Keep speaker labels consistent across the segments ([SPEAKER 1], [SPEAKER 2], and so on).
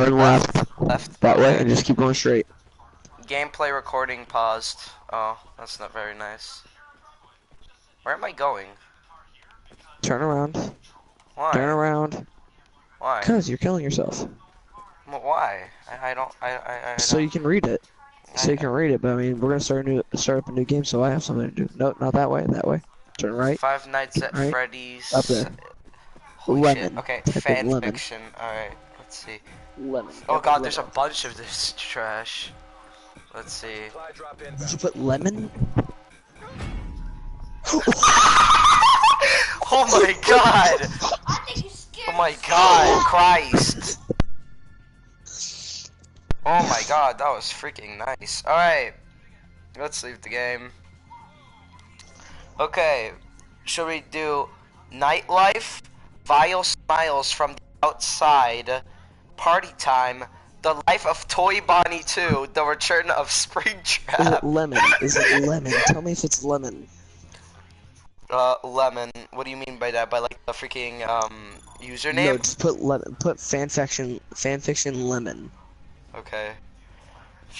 [SPEAKER 1] Turn left.
[SPEAKER 2] Left.
[SPEAKER 1] That way,
[SPEAKER 2] Okay.
[SPEAKER 1] and just keep going straight.
[SPEAKER 2] Gameplay recording paused. Oh, that's not very nice. Where am I going?
[SPEAKER 1] Turn around. Turn
[SPEAKER 2] Why?
[SPEAKER 1] around.
[SPEAKER 2] Why?
[SPEAKER 1] Cause you're killing yourself.
[SPEAKER 2] Why? I don't. I
[SPEAKER 1] So
[SPEAKER 2] don't.
[SPEAKER 1] you can read it. So you can read it. But I mean, we're gonna start up a new game. So I have something to do. No, not that way. That way. Turn right.
[SPEAKER 2] Five Nights at
[SPEAKER 1] Right. Up
[SPEAKER 2] Freddy's.
[SPEAKER 1] there.
[SPEAKER 2] Holy shit.
[SPEAKER 1] Lemon.
[SPEAKER 2] Okay,
[SPEAKER 1] Type in
[SPEAKER 2] fan
[SPEAKER 1] lemon.
[SPEAKER 2] fiction. Alright, let's see.
[SPEAKER 1] Lemon.
[SPEAKER 2] Oh
[SPEAKER 1] Type in
[SPEAKER 2] god, there's a
[SPEAKER 1] lemon.
[SPEAKER 2] bunch of this trash. Let's see.
[SPEAKER 1] Did you put lemon?
[SPEAKER 2] Oh my god! Oh my god, Christ! Oh my god, that was freaking nice. Alright, let's leave the game. Okay, should we do nightlife, vile smiles from the outside, party time, the life of Toy Bonnie 2, the return of
[SPEAKER 1] Is it
[SPEAKER 2] Springtrap?
[SPEAKER 1] lemon? Is it lemon? Tell me if it's lemon.
[SPEAKER 2] Lemon. What do you mean by that? By like the freaking
[SPEAKER 1] No,
[SPEAKER 2] username?
[SPEAKER 1] just put lemon. Put fanfiction lemon.
[SPEAKER 2] Okay.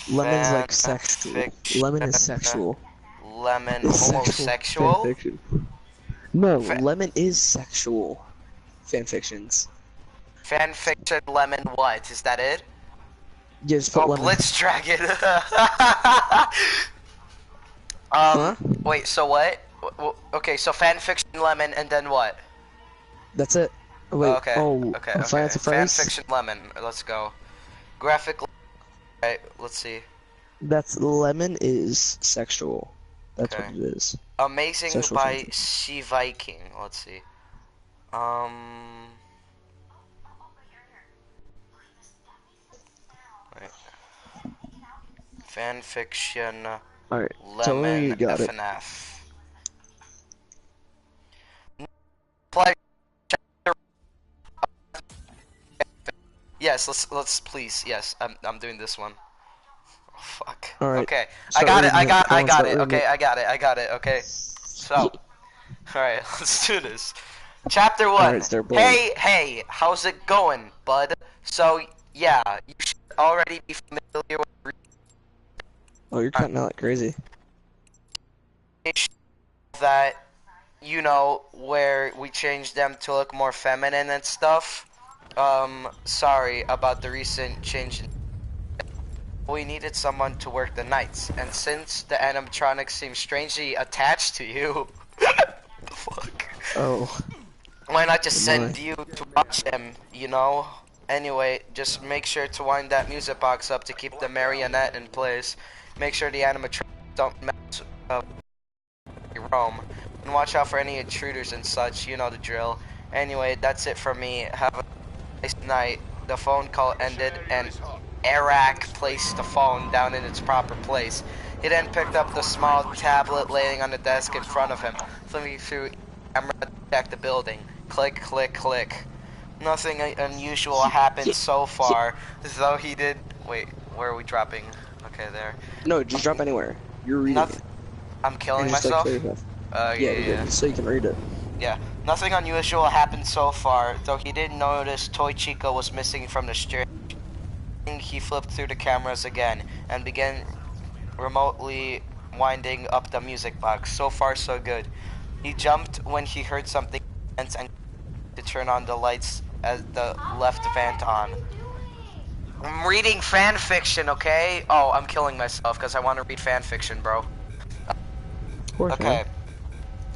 [SPEAKER 1] Lemon's
[SPEAKER 2] Fan
[SPEAKER 1] like sexual.
[SPEAKER 2] fiction.
[SPEAKER 1] Lemon is sexual.
[SPEAKER 2] Lemon
[SPEAKER 1] It's sexual
[SPEAKER 2] homosexual?
[SPEAKER 1] fanfiction. No,
[SPEAKER 2] Fa
[SPEAKER 1] lemon is sexual fanfictions.
[SPEAKER 2] fan fiction lemon what? Is that it?
[SPEAKER 1] Yeah, just put
[SPEAKER 2] Oh,
[SPEAKER 1] lemon.
[SPEAKER 2] Blitz Dragon.
[SPEAKER 1] Huh?
[SPEAKER 2] Wait, so what? Okay, so fan fiction lemon and then what?
[SPEAKER 1] That's it. Oh, wait.
[SPEAKER 2] Okay.
[SPEAKER 1] Oh,
[SPEAKER 2] Okay.
[SPEAKER 1] I'm fine.
[SPEAKER 2] Okay.
[SPEAKER 1] It's a
[SPEAKER 2] Fan
[SPEAKER 1] phrase.
[SPEAKER 2] fiction lemon. Let's go. Graphic. Right. Let's see.
[SPEAKER 1] That's lemon is sexual. That's
[SPEAKER 2] Okay.
[SPEAKER 1] what it is.
[SPEAKER 2] Amazing
[SPEAKER 1] Sexual
[SPEAKER 2] by
[SPEAKER 1] fanfic.
[SPEAKER 2] Sea Viking. Let's see. Wait. Fan fiction
[SPEAKER 1] All right. Tell me when
[SPEAKER 2] lemon
[SPEAKER 1] you got it.
[SPEAKER 2] FNF. Play. Yes, let's please. Yes, I'm doing this one. Oh, fuck.
[SPEAKER 1] All right.
[SPEAKER 2] Okay, I
[SPEAKER 1] Start
[SPEAKER 2] got it.
[SPEAKER 1] reading
[SPEAKER 2] I got
[SPEAKER 1] Go on, start
[SPEAKER 2] it.
[SPEAKER 1] reading
[SPEAKER 2] Okay, I got it. I got it. Okay. So, all right, let's do this. Chapter
[SPEAKER 1] All
[SPEAKER 2] 1.
[SPEAKER 1] right, start bold.
[SPEAKER 2] Hey, how's it going, bud? So, yeah, you should already be familiar with
[SPEAKER 1] Oh, you're cutting out like crazy.
[SPEAKER 2] that, you know, where we changed them to look more feminine and stuff. Sorry about the recent change. We needed someone to work the nights, and since the animatronics seem strangely attached to you, the fuck?
[SPEAKER 1] Oh.
[SPEAKER 2] Why not just send
[SPEAKER 1] My.
[SPEAKER 2] you to watch them, you know? Anyway, just make sure to wind that music box up to keep the marionette in place. Make sure the animatronics don't mess up your roam. And watch out for any intruders and such, you know the drill. Anyway, that's it from me. Have a nice night. The phone call ended and Eric placed the phone down in its proper place. He then picked up the small tablet laying on the desk in front of him, flipping through camera to check the building. Click, click, click. Nothing unusual happened so far, though he did. Wait, where are we dropping? Okay, there.
[SPEAKER 1] No, just drop anywhere. You're reading
[SPEAKER 2] Nothing.
[SPEAKER 1] it.
[SPEAKER 2] I'm killing
[SPEAKER 1] And just like
[SPEAKER 2] myself.
[SPEAKER 1] show yourself.
[SPEAKER 2] Yeah,
[SPEAKER 1] Yeah, so you can read it.
[SPEAKER 2] Yeah, nothing unusual happened so far, though he did notice Toy Chica was missing from the street. He flipped through the cameras again and began remotely winding up the music box. So far, so good. He jumped when he heard something and to turn on the lights as the left vent on. I'm reading fan fiction, okay? Oh, I'm killing myself because I want to read fan fiction, bro.
[SPEAKER 1] Of course,
[SPEAKER 2] Okay.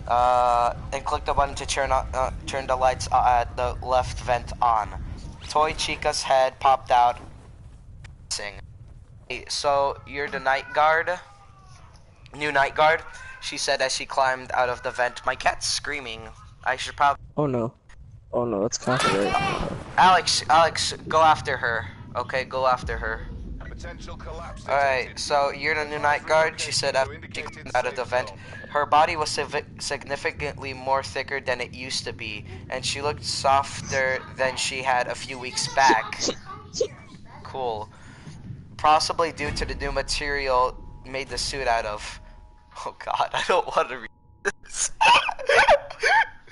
[SPEAKER 1] man.
[SPEAKER 2] And click the button to turn the lights at the left vent on. Toy Chica's head popped out. Hey, so you're the night guard? New night guard? She said as she climbed out of the vent. My cat's screaming. I should probably.
[SPEAKER 1] Oh no. Oh no, that's copyright.
[SPEAKER 2] Alex, go after her. Okay, go after her. Alright, so you're the new night guard, she said after she climbed out of the vent. Her body was significantly more thicker than it used to be, and she looked softer than she had a few weeks back. Cool. Possibly due to the new material made the suit out of. Oh god, I don't want to read this.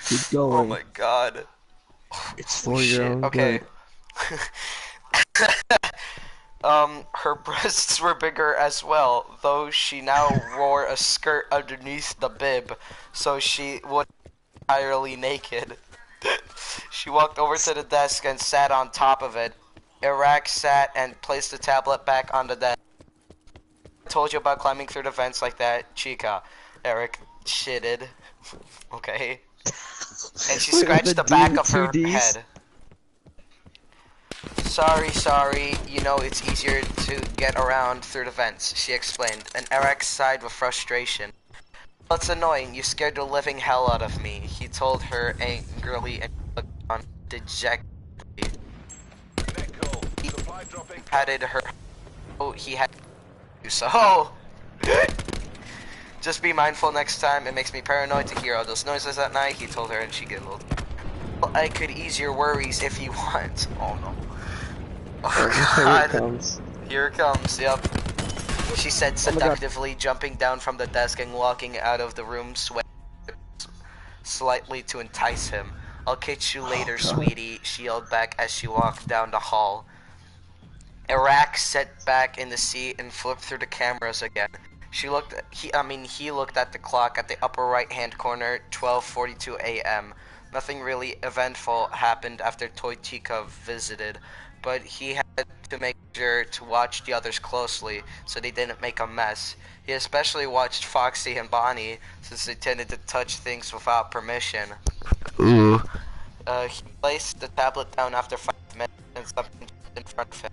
[SPEAKER 1] Keep going.
[SPEAKER 2] Oh my god.
[SPEAKER 1] It's for your own
[SPEAKER 2] Okay.
[SPEAKER 1] good.
[SPEAKER 2] Her breasts were bigger as well, though she now wore a skirt underneath the bib, so she was entirely naked. She walked over to the desk and sat on top of it. Iraq sat and placed the tablet back on the desk. I told you about climbing through the vents like that, Chica. Eric shitted. Okay. And she
[SPEAKER 1] Wait, with
[SPEAKER 2] scratched
[SPEAKER 1] the
[SPEAKER 2] the
[SPEAKER 1] D
[SPEAKER 2] back
[SPEAKER 1] with
[SPEAKER 2] of
[SPEAKER 1] two
[SPEAKER 2] her
[SPEAKER 1] Ds?
[SPEAKER 2] head. Sorry, you know it's easier to get around through the vents, she explained, and Eric sighed with frustration. Well, it's annoying, you scared the living hell out of me, he told her angrily and looked on dejectedly. He patted her. Oh, he had to do so. Just be mindful next time, it makes me paranoid to hear all those noises at night, he told her, and she giggled. Well, I could ease your worries if you want. Oh no. Oh
[SPEAKER 1] Here it
[SPEAKER 2] god.
[SPEAKER 1] comes.
[SPEAKER 2] Here it comes, yep. She said
[SPEAKER 1] Oh my god.
[SPEAKER 2] seductively, jumping down from the desk and walking out of the room, sweating slightly to entice him. I'll catch you later, sweetie, she yelled back as she walked down the hall. Iraq sat back in the seat and flipped through the cameras again. He looked at the clock at the upper right-hand corner, 12:42 a.m. Nothing really eventful happened after Toy Chica visited, but he had to make sure to watch the others closely so they didn't make a mess. He especially watched Foxy and Bonnie since they tended to touch things without permission. Ooh. He placed the tablet down after 5 minutes and something in front of him.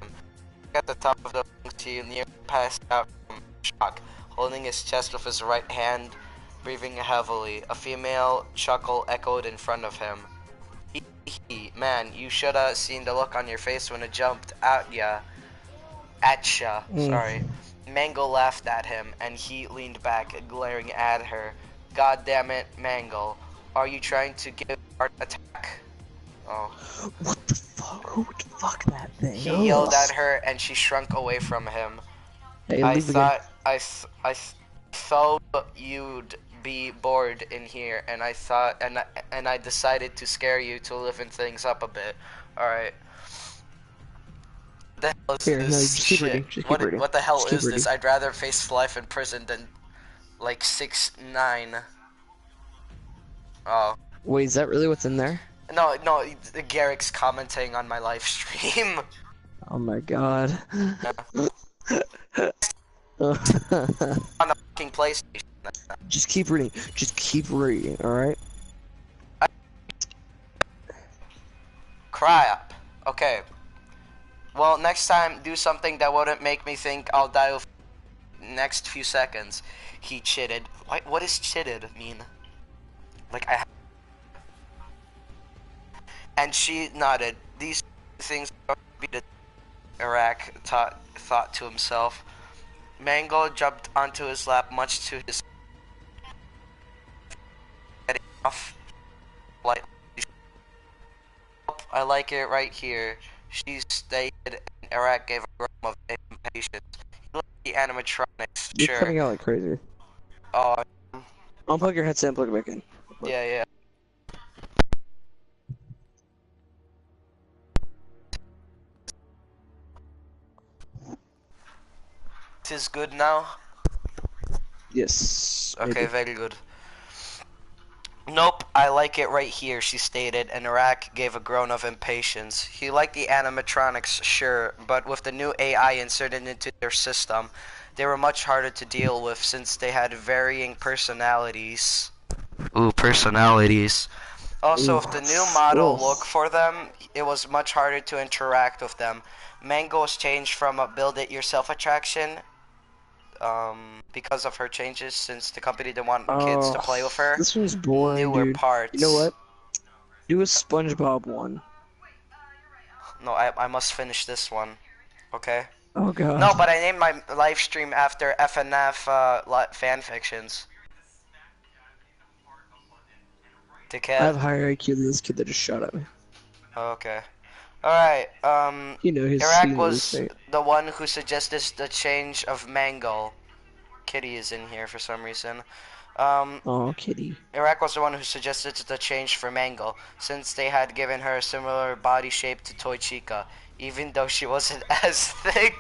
[SPEAKER 2] At the top of the lungs, he nearly passed out from shock, holding his chest with his right hand, breathing heavily. A female chuckle echoed in front of him. Man, you shoulda seen the look on your face when it jumped at ya. Sorry. Mangle laughed at him, and he leaned back, glaring at her. God damn it, Mangle. Are you trying to give a heart attack? Oh.
[SPEAKER 1] What the fuck? Who would fuck that thing?
[SPEAKER 2] He yelled at her, and she shrunk away from him.
[SPEAKER 1] Hey,
[SPEAKER 2] I
[SPEAKER 1] leave again.
[SPEAKER 2] thought you'd be bored in here, and I decided to scare you to liven things up a bit. All right. The hell is
[SPEAKER 1] Here, no,
[SPEAKER 2] this
[SPEAKER 1] just keep
[SPEAKER 2] shit?
[SPEAKER 1] reading. Just keep reading.
[SPEAKER 2] What the hell
[SPEAKER 1] Just keep
[SPEAKER 2] is this?
[SPEAKER 1] reading.
[SPEAKER 2] I'd rather face life in prison than like 6'9". Oh.
[SPEAKER 1] Wait, is that really what's in there?
[SPEAKER 2] No, Garrick's commenting on my live stream.
[SPEAKER 1] Oh my god.
[SPEAKER 2] On a fucking PlayStation.
[SPEAKER 1] Just keep reading. Just keep reading, alright?
[SPEAKER 2] Crap. Okay. Well, next time, do something that wouldn't make me think I'll die of next few seconds. He chitted. What does chitted mean? Like, And she nodded. These things are be the Iraq thought to himself. Mango jumped onto his lap, much to his getting off lightly. I like it right here. She stated, and Iraq gave a groan of impatience. He looked at the animatronics,
[SPEAKER 1] You're
[SPEAKER 2] sure.
[SPEAKER 1] cutting out like crazy.
[SPEAKER 2] Oh,
[SPEAKER 1] Unplug your headset and plug it back in.
[SPEAKER 2] yeah. Tis good now?
[SPEAKER 1] Yes.
[SPEAKER 2] Okay,
[SPEAKER 1] maybe.
[SPEAKER 2] very good. Nope, I like it right here, she stated, and Iraq gave a groan of impatience. He liked the animatronics, sure, but with the new AI inserted into their system, they were much harder to deal with since they had varying personalities. Ooh, personalities. Also, with the new model look for them, it was much harder to interact with them. Mango was changed from a build-it-yourself attraction because of her changes since the company didn't want kids to play with her.
[SPEAKER 1] This one's boring,
[SPEAKER 2] Newer
[SPEAKER 1] dude.
[SPEAKER 2] parts.
[SPEAKER 1] You know what? Do a SpongeBob one.
[SPEAKER 2] No, I must finish this one. Okay?
[SPEAKER 1] Oh god.
[SPEAKER 2] No, but I named my live stream after FNF fanfictions. Dickhead.
[SPEAKER 1] I have higher IQ than this kid that just shot at me.
[SPEAKER 2] Okay. Alright, Iraq was the one who suggested the change of Mango. Kitty is in here for some reason.
[SPEAKER 1] Oh, Kitty.
[SPEAKER 2] Iraq was the one who suggested the change for Mango, since they had given her a similar body shape to Toy Chica. even though she wasn't as thick.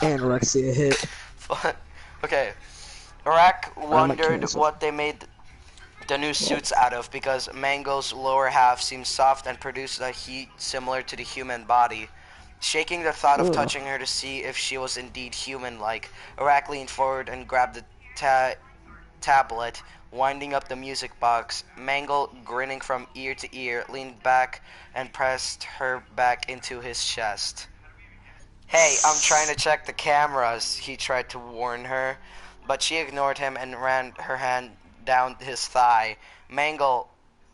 [SPEAKER 1] Anorexia hit.
[SPEAKER 2] But, okay, Iraq
[SPEAKER 1] I'm like
[SPEAKER 2] wondered
[SPEAKER 1] cancel.
[SPEAKER 2] what they made the new suits out of because Mango's lower half seemed soft and produced a heat similar to the human body. Shaking the thought of
[SPEAKER 1] Ugh.
[SPEAKER 2] touching her to see if she was indeed human-like, Iraq leaned forward and grabbed the tablet, winding up the music box. Mangle, grinning from ear to ear, leaned back and pressed her back into his chest. Hey, I'm trying to check the cameras, he tried to warn her, but she ignored him and ran her hand down his thigh. Mangle,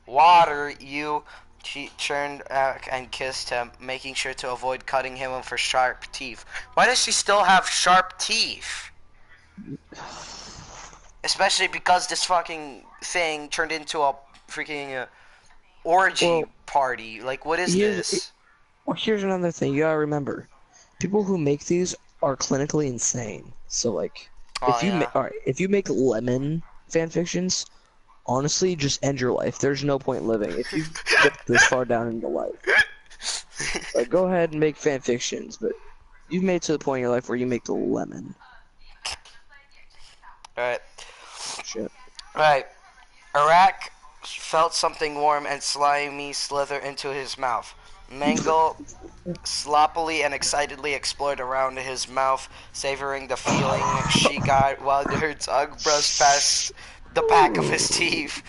[SPEAKER 2] water, you. She turned back and kissed him, making sure to avoid cutting him with her sharp teeth. Why does she still have sharp teeth? Especially because this fucking thing turned into a freaking orgy
[SPEAKER 1] Well,
[SPEAKER 2] party. Like, what is
[SPEAKER 1] here's
[SPEAKER 2] this?
[SPEAKER 1] well, here's another thing you gotta remember. People who make these are clinically insane. So like,
[SPEAKER 2] Oh, yeah.
[SPEAKER 1] if you make lemon fan fictions, honestly, just end your life. There's no point living if you get this far down into life. Like, go ahead and make fan fictions, but you've made to the point in your life where you make the lemon.
[SPEAKER 2] Alright.
[SPEAKER 1] Shit.
[SPEAKER 2] Right. Iraq felt something warm and slimy slither into his mouth. Mango sloppily and excitedly explored around his mouth, savoring the feeling she got while her tongue brushed past the back of his teeth.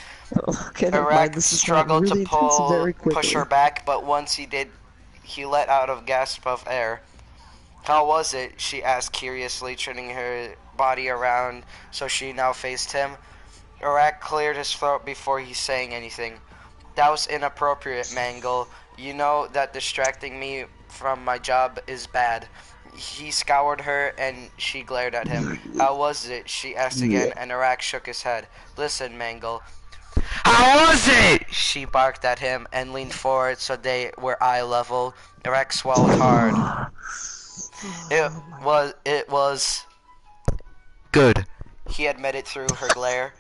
[SPEAKER 1] Okay, never mind.
[SPEAKER 2] Iraq
[SPEAKER 1] This is not
[SPEAKER 2] struggled to
[SPEAKER 1] really intense very
[SPEAKER 2] push her
[SPEAKER 1] quickly.
[SPEAKER 2] back, but once he did, he let out a gasp of air. How was it? She asked curiously, turning her body around so she now faced him. Iraq cleared his throat before he saying anything. That was inappropriate, Mangle. You know that distracting me from my job is bad. He scoured her and she glared at him. How was it? She asked again, and Iraq shook his head. Listen, Mangle. How was it? She barked at him and leaned forward so they were eye level. Iraq swallowed hard. It was good, he admitted through her glare,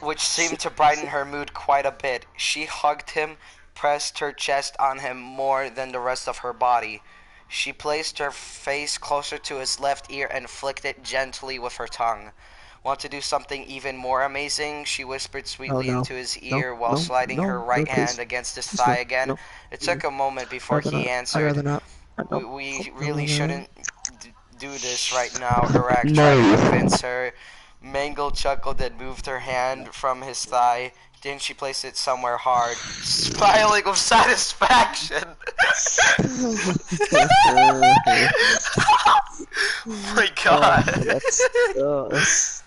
[SPEAKER 2] which seemed to brighten her mood quite a bit. She hugged him, pressed her chest on him more than the rest of her body. She placed her face closer to his left ear and flicked it gently with her tongue. Want to do something even more amazing? She whispered
[SPEAKER 1] Oh
[SPEAKER 2] sweetly
[SPEAKER 1] no.
[SPEAKER 2] into his
[SPEAKER 1] No,
[SPEAKER 2] ear while
[SPEAKER 1] no,
[SPEAKER 2] sliding her
[SPEAKER 1] no, no,
[SPEAKER 2] right hand
[SPEAKER 1] please.
[SPEAKER 2] against his
[SPEAKER 1] Please
[SPEAKER 2] thigh
[SPEAKER 1] no.
[SPEAKER 2] again.
[SPEAKER 1] No.
[SPEAKER 2] It
[SPEAKER 1] No.
[SPEAKER 2] took a moment
[SPEAKER 1] I'd
[SPEAKER 2] before
[SPEAKER 1] rather
[SPEAKER 2] he
[SPEAKER 1] not. I'd rather
[SPEAKER 2] answered.
[SPEAKER 1] not.
[SPEAKER 2] We,
[SPEAKER 1] Nope.
[SPEAKER 2] we
[SPEAKER 1] I'd
[SPEAKER 2] really
[SPEAKER 1] rather not.
[SPEAKER 2] shouldn't do this right now, Iraq tried to
[SPEAKER 1] No.
[SPEAKER 2] convince her. Mangle chuckled and moved her hand from his thigh. Then she placed it somewhere hard, smiling with satisfaction. Oh my god.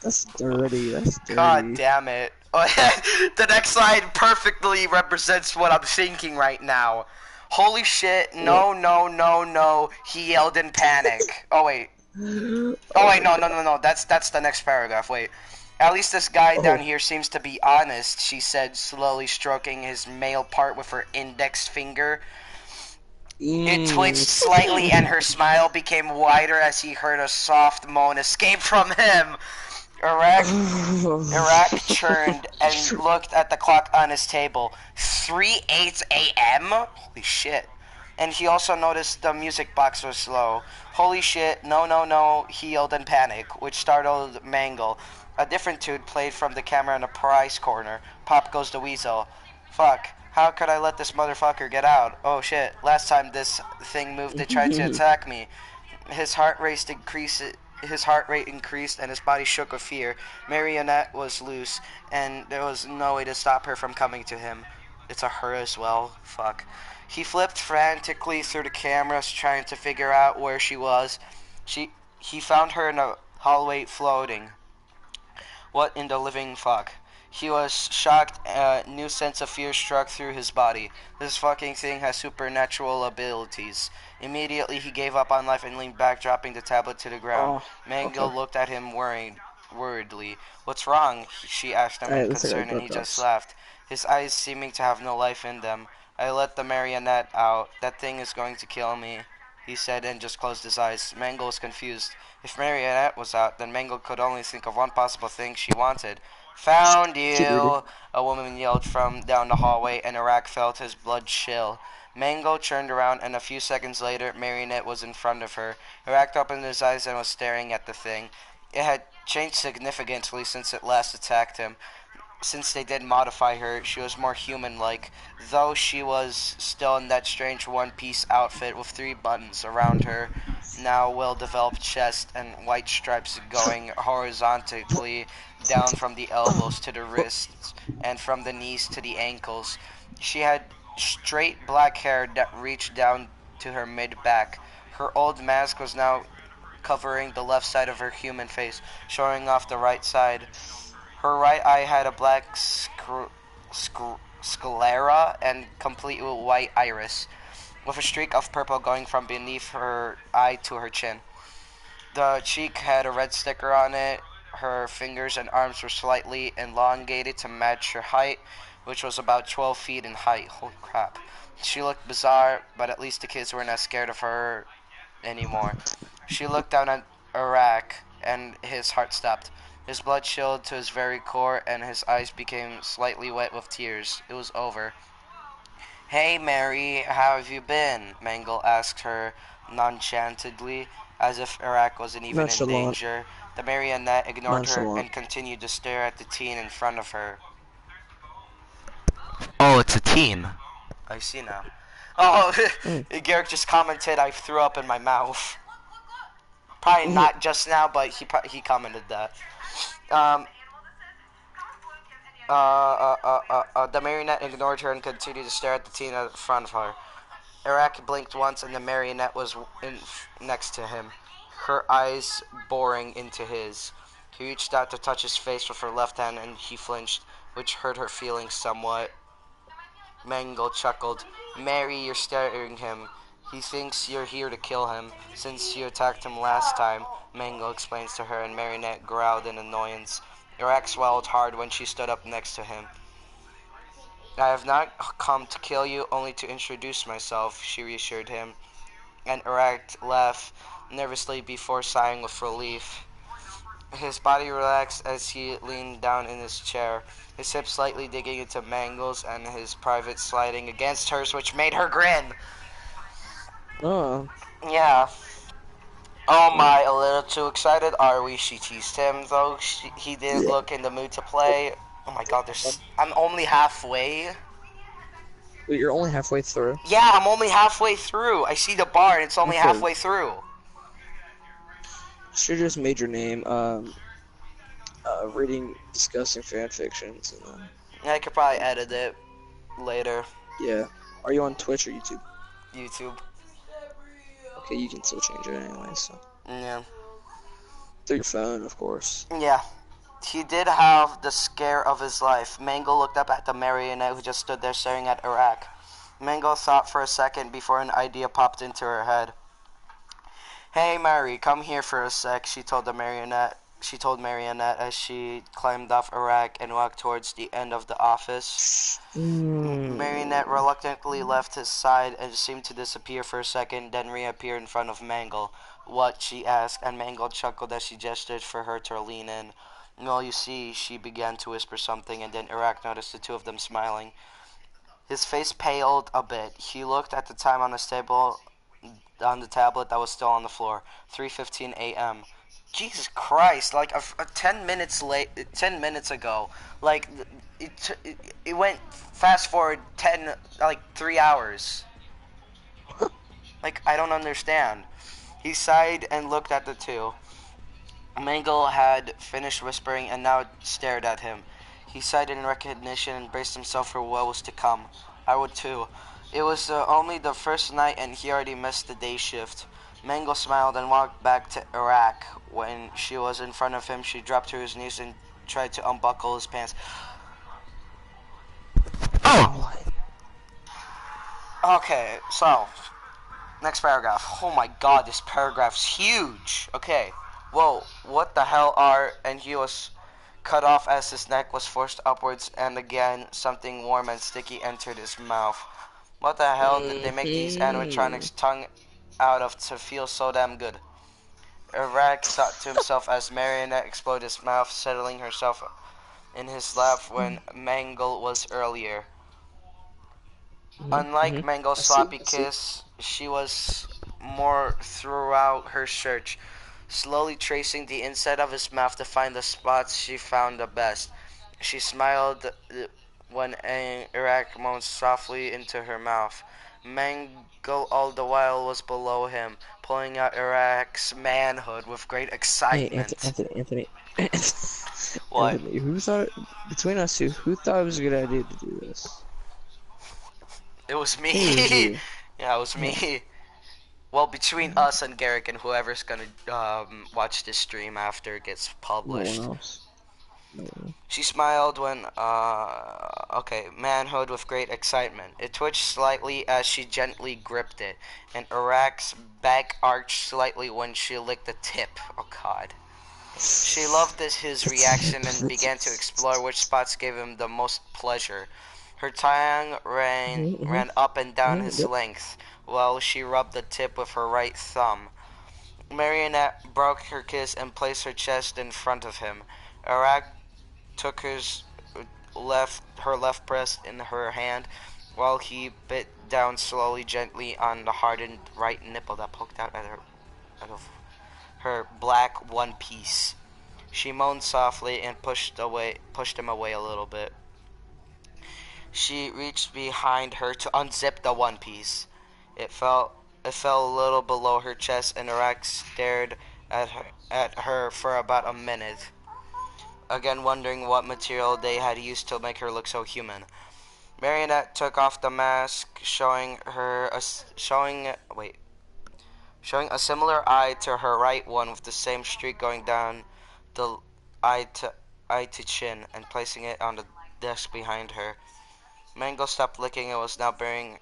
[SPEAKER 1] That's dirty. That's
[SPEAKER 2] God
[SPEAKER 1] dirty.
[SPEAKER 2] damn it. The next line perfectly represents what I'm thinking right now. Holy shit,
[SPEAKER 1] What?
[SPEAKER 2] no, no, no, no, he yelled in panic. Oh wait.
[SPEAKER 1] Oh
[SPEAKER 2] Oh wait,
[SPEAKER 1] my
[SPEAKER 2] no, no,
[SPEAKER 1] god.
[SPEAKER 2] no, no, that's the next paragraph, wait. At least this guy down
[SPEAKER 1] Oh.
[SPEAKER 2] here seems to be honest, she said, slowly stroking his male part with her index finger. It twitched slightly and her smile became wider as he heard a soft moan escape from him. Iraq turned and looked at the clock on his table. 3:08 a.m.? Holy shit. And he also noticed the music box was slow. Holy shit, no, no, no, he yelled in panic, which startled Mangle. A different tune played from the camera in the prize corner. Pop goes the weasel. Fuck. How could I let this motherfucker get out? Oh shit. Last time this thing moved, it tried to attack me. His heart rate increased and his body shook with fear. Marionette was loose, and there was no way to stop her from coming to him. It's a her as well. Fuck. He flipped frantically through the cameras, trying to figure out where she was. He found her in a hallway floating. What in the living fuck? He was shocked. A new sense of fear struck through his body. This fucking thing has supernatural abilities. Immediately, he gave up on life and leaned back, dropping the tablet to the ground.
[SPEAKER 1] Oh.
[SPEAKER 2] Mango
[SPEAKER 1] Okay.
[SPEAKER 2] looked at him worriedly. What's wrong? She asked him in
[SPEAKER 1] Alright, let's take our
[SPEAKER 2] concern, and
[SPEAKER 1] blood
[SPEAKER 2] he just
[SPEAKER 1] drops.
[SPEAKER 2] laughed, his eyes seeming to have no life in them. I let the marionette out. That thing is going to kill me, he said, and just closed his eyes. Mango was confused. If Marionette was out, then Mango could only think of one possible thing she wanted. Found
[SPEAKER 1] Keep reading.
[SPEAKER 2] you! A woman yelled from down the hallway, and Iraq felt his blood chill. Mango turned around, and a few seconds later, Marionette was in front of her. Iraq opened his eyes and was staring at the thing. It had changed significantly since it last attacked him. Since they did modify her, she was more human-like, though she was still in that strange one-piece outfit with 3 buttons around her now well-developed chest and white stripes going horizontally down from the elbows to the wrists and from the knees to the ankles. She had straight black hair that reached down to her mid-back. Her old mask was now covering the left side of her human face, showing off the right side. Her right eye had a black sclera and complete white iris, with a streak of purple going from beneath her eye to her chin. The cheek had a red sticker on it. Her fingers and arms were slightly elongated to match her height, which was about 12 feet in height. Holy crap. She looked bizarre, but at least the kids weren't as scared of her anymore. She looked down at Iraq, and his heart stopped. His blood chilled to his very core, and his eyes became slightly wet with tears. It was over. "Hey, Mary, how have you been?" Mangle asked her nonchalantly, as if Iraq wasn't even in
[SPEAKER 1] Nonchalant.
[SPEAKER 2] danger. The marionette ignored her
[SPEAKER 1] Nonchalant.
[SPEAKER 2] and continued to stare at the teen in front of her. Oh, it's a teen. I see now. Oh,
[SPEAKER 1] Mm.
[SPEAKER 2] Garrick just commented I threw up in my mouth. Probably not just now, but he commented that. Um, the marionette ignored her and continued to stare at the teen in front of her. Iraq blinked once, and the marionette was next to him, her eyes boring into his. He reached out to touch his face with her left hand, and he flinched, which hurt her feelings somewhat. Mangle chuckled. "Mary, you're scaring him. He thinks you're here to kill him, since you attacked him last time," Mangle explains to her, and Marionette growled in annoyance. Iraq swallowed hard when she stood up next to him. "I have not come to kill you, only to introduce myself," she reassured him, and Iraq laughed nervously before sighing with relief. His body relaxed as he leaned down in his chair, his hips slightly digging into Mangle's and his private sliding against hers, which made her grin.
[SPEAKER 1] Oh.
[SPEAKER 2] Yeah. Oh my, a little too excited, are we? She teased him, though he didn't look in the mood to play. Oh my god, I'm only halfway.
[SPEAKER 1] Wait, you're only halfway through.
[SPEAKER 2] Yeah, I'm only halfway through. I see the bar and it's only
[SPEAKER 1] Okay.
[SPEAKER 2] halfway through.
[SPEAKER 1] Should just made your name reading discussing fan fictions and
[SPEAKER 2] I could probably edit it later.
[SPEAKER 1] yeah. Are you on Twitch or YouTube?
[SPEAKER 2] YouTube.
[SPEAKER 1] Okay, you can still change it anyway, so
[SPEAKER 2] Yeah.
[SPEAKER 1] through your phone, of course.
[SPEAKER 2] Yeah. He did have the scare of his life. Mango looked up at the marionette who just stood there staring at Iraq. Mango thought for a second before an idea popped into her head. "Hey, Mary, come here for a sec," she told Marionette as she climbed off Iraq and walked towards the end of the office. Marionette reluctantly left his side and seemed to disappear for a second, then reappear in front of Mangle. "What?" she asked, and Mangle chuckled as she gestured for her to lean in. "Well, you see," she began to whisper something, and then Iraq noticed the two of them smiling. His face paled a bit. He looked at the time on the tablet that was still on the floor. 3:15 a.m. Jesus Christ! Like 10 minutes 10 minutes ago. Like it went fast forward 3 hours. Like, I don't understand. He sighed and looked at the two. Mangle had finished whispering and now stared at him. He sighed in recognition and braced himself for what was to come. I would too. It was only the first night and he already missed the day shift. Mangle smiled and walked back to Iraq. When she was in front of him, she dropped to his knees and tried to unbuckle his pants. Oh! Okay, so, next paragraph. Oh my god, this paragraph's huge. Okay. Whoa, what the hell are... And he was cut off as his neck was forced upwards, and again, something warm and sticky entered his mouth. What the hell did they make these animatronics tongue out of to feel so damn good? Iraq thought to himself as Marionette exploded his mouth, settling herself in his lap when Mangle was earlier.
[SPEAKER 1] Mm-hmm.
[SPEAKER 2] Unlike Mango's
[SPEAKER 1] I see.
[SPEAKER 2] sloppy
[SPEAKER 1] I see.
[SPEAKER 2] kiss, she was more throughout her search, slowly tracing the inside of his mouth to find the spots she found the best. She smiled when Iraq moaned softly into her mouth. Mango all the while was below him, pulling out Iraq's manhood with great
[SPEAKER 1] Hey,
[SPEAKER 2] excitement.
[SPEAKER 1] Anthony.
[SPEAKER 2] What?
[SPEAKER 1] Anthony, who thought between us two, who thought it was a good idea to do this?
[SPEAKER 2] It was
[SPEAKER 1] I think it was
[SPEAKER 2] me.
[SPEAKER 1] you.
[SPEAKER 2] Yeah, it was
[SPEAKER 1] Yeah.
[SPEAKER 2] me. Well, between us and Garrick and whoever's gonna watch this stream after it gets
[SPEAKER 1] No one
[SPEAKER 2] published.
[SPEAKER 1] else. No one.
[SPEAKER 2] She smiled when, okay, manhood with great excitement. It twitched slightly as she gently gripped it, and Iraq's back arched slightly when she licked the tip. Oh God. She loved his
[SPEAKER 1] The
[SPEAKER 2] reaction
[SPEAKER 1] tip.
[SPEAKER 2] and
[SPEAKER 1] The
[SPEAKER 2] began
[SPEAKER 1] tip.
[SPEAKER 2] to explore which spots gave him the most pleasure. Her tongue
[SPEAKER 1] Mm-hmm,
[SPEAKER 2] ran up and down
[SPEAKER 1] mm-hmm,
[SPEAKER 2] his
[SPEAKER 1] yep.
[SPEAKER 2] length, while she rubbed the tip with her right thumb. Marionette broke her kiss and placed her chest in front of him. Iraq took her left breast in her hand, while he bit down slowly, gently on the hardened right nipple that poked out of her black one piece. She moaned softly and pushed him away a little bit. She reached behind her to unzip the one piece. It fell it fell a little below her chest, and Iraq stared at her for about a minute, again wondering what material they had used to make her look so human. Marionette took off the mask, showing a similar eye to her right one with the same streak going down the eye to chin, and placing it on the desk behind her. Mango stopped licking and was now burying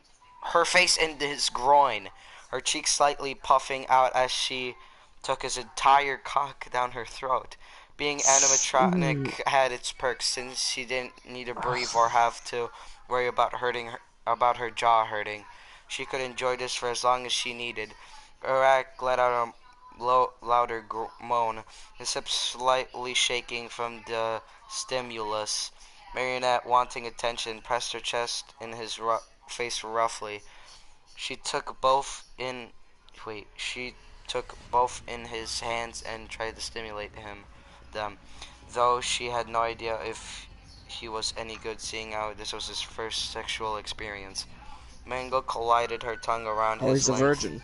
[SPEAKER 2] her face in his groin, her cheeks slightly puffing out as she took his entire cock down her throat. Being
[SPEAKER 1] Mm.
[SPEAKER 2] animatronic had its perks since she didn't need to breathe or have to worry about her jaw hurting. She could enjoy this for as long as she needed. Iraq let out a louder moan, his hips slightly shaking from the stimulus. Marionette, wanting attention, pressed her chest in his face roughly. She took both in. She took both in his hands and tried to stimulate them, though she had no idea if he was any good, seeing how this was his first sexual experience. Mango collided her tongue around
[SPEAKER 1] Oh,
[SPEAKER 2] his
[SPEAKER 1] he's a
[SPEAKER 2] length.
[SPEAKER 1] virgin.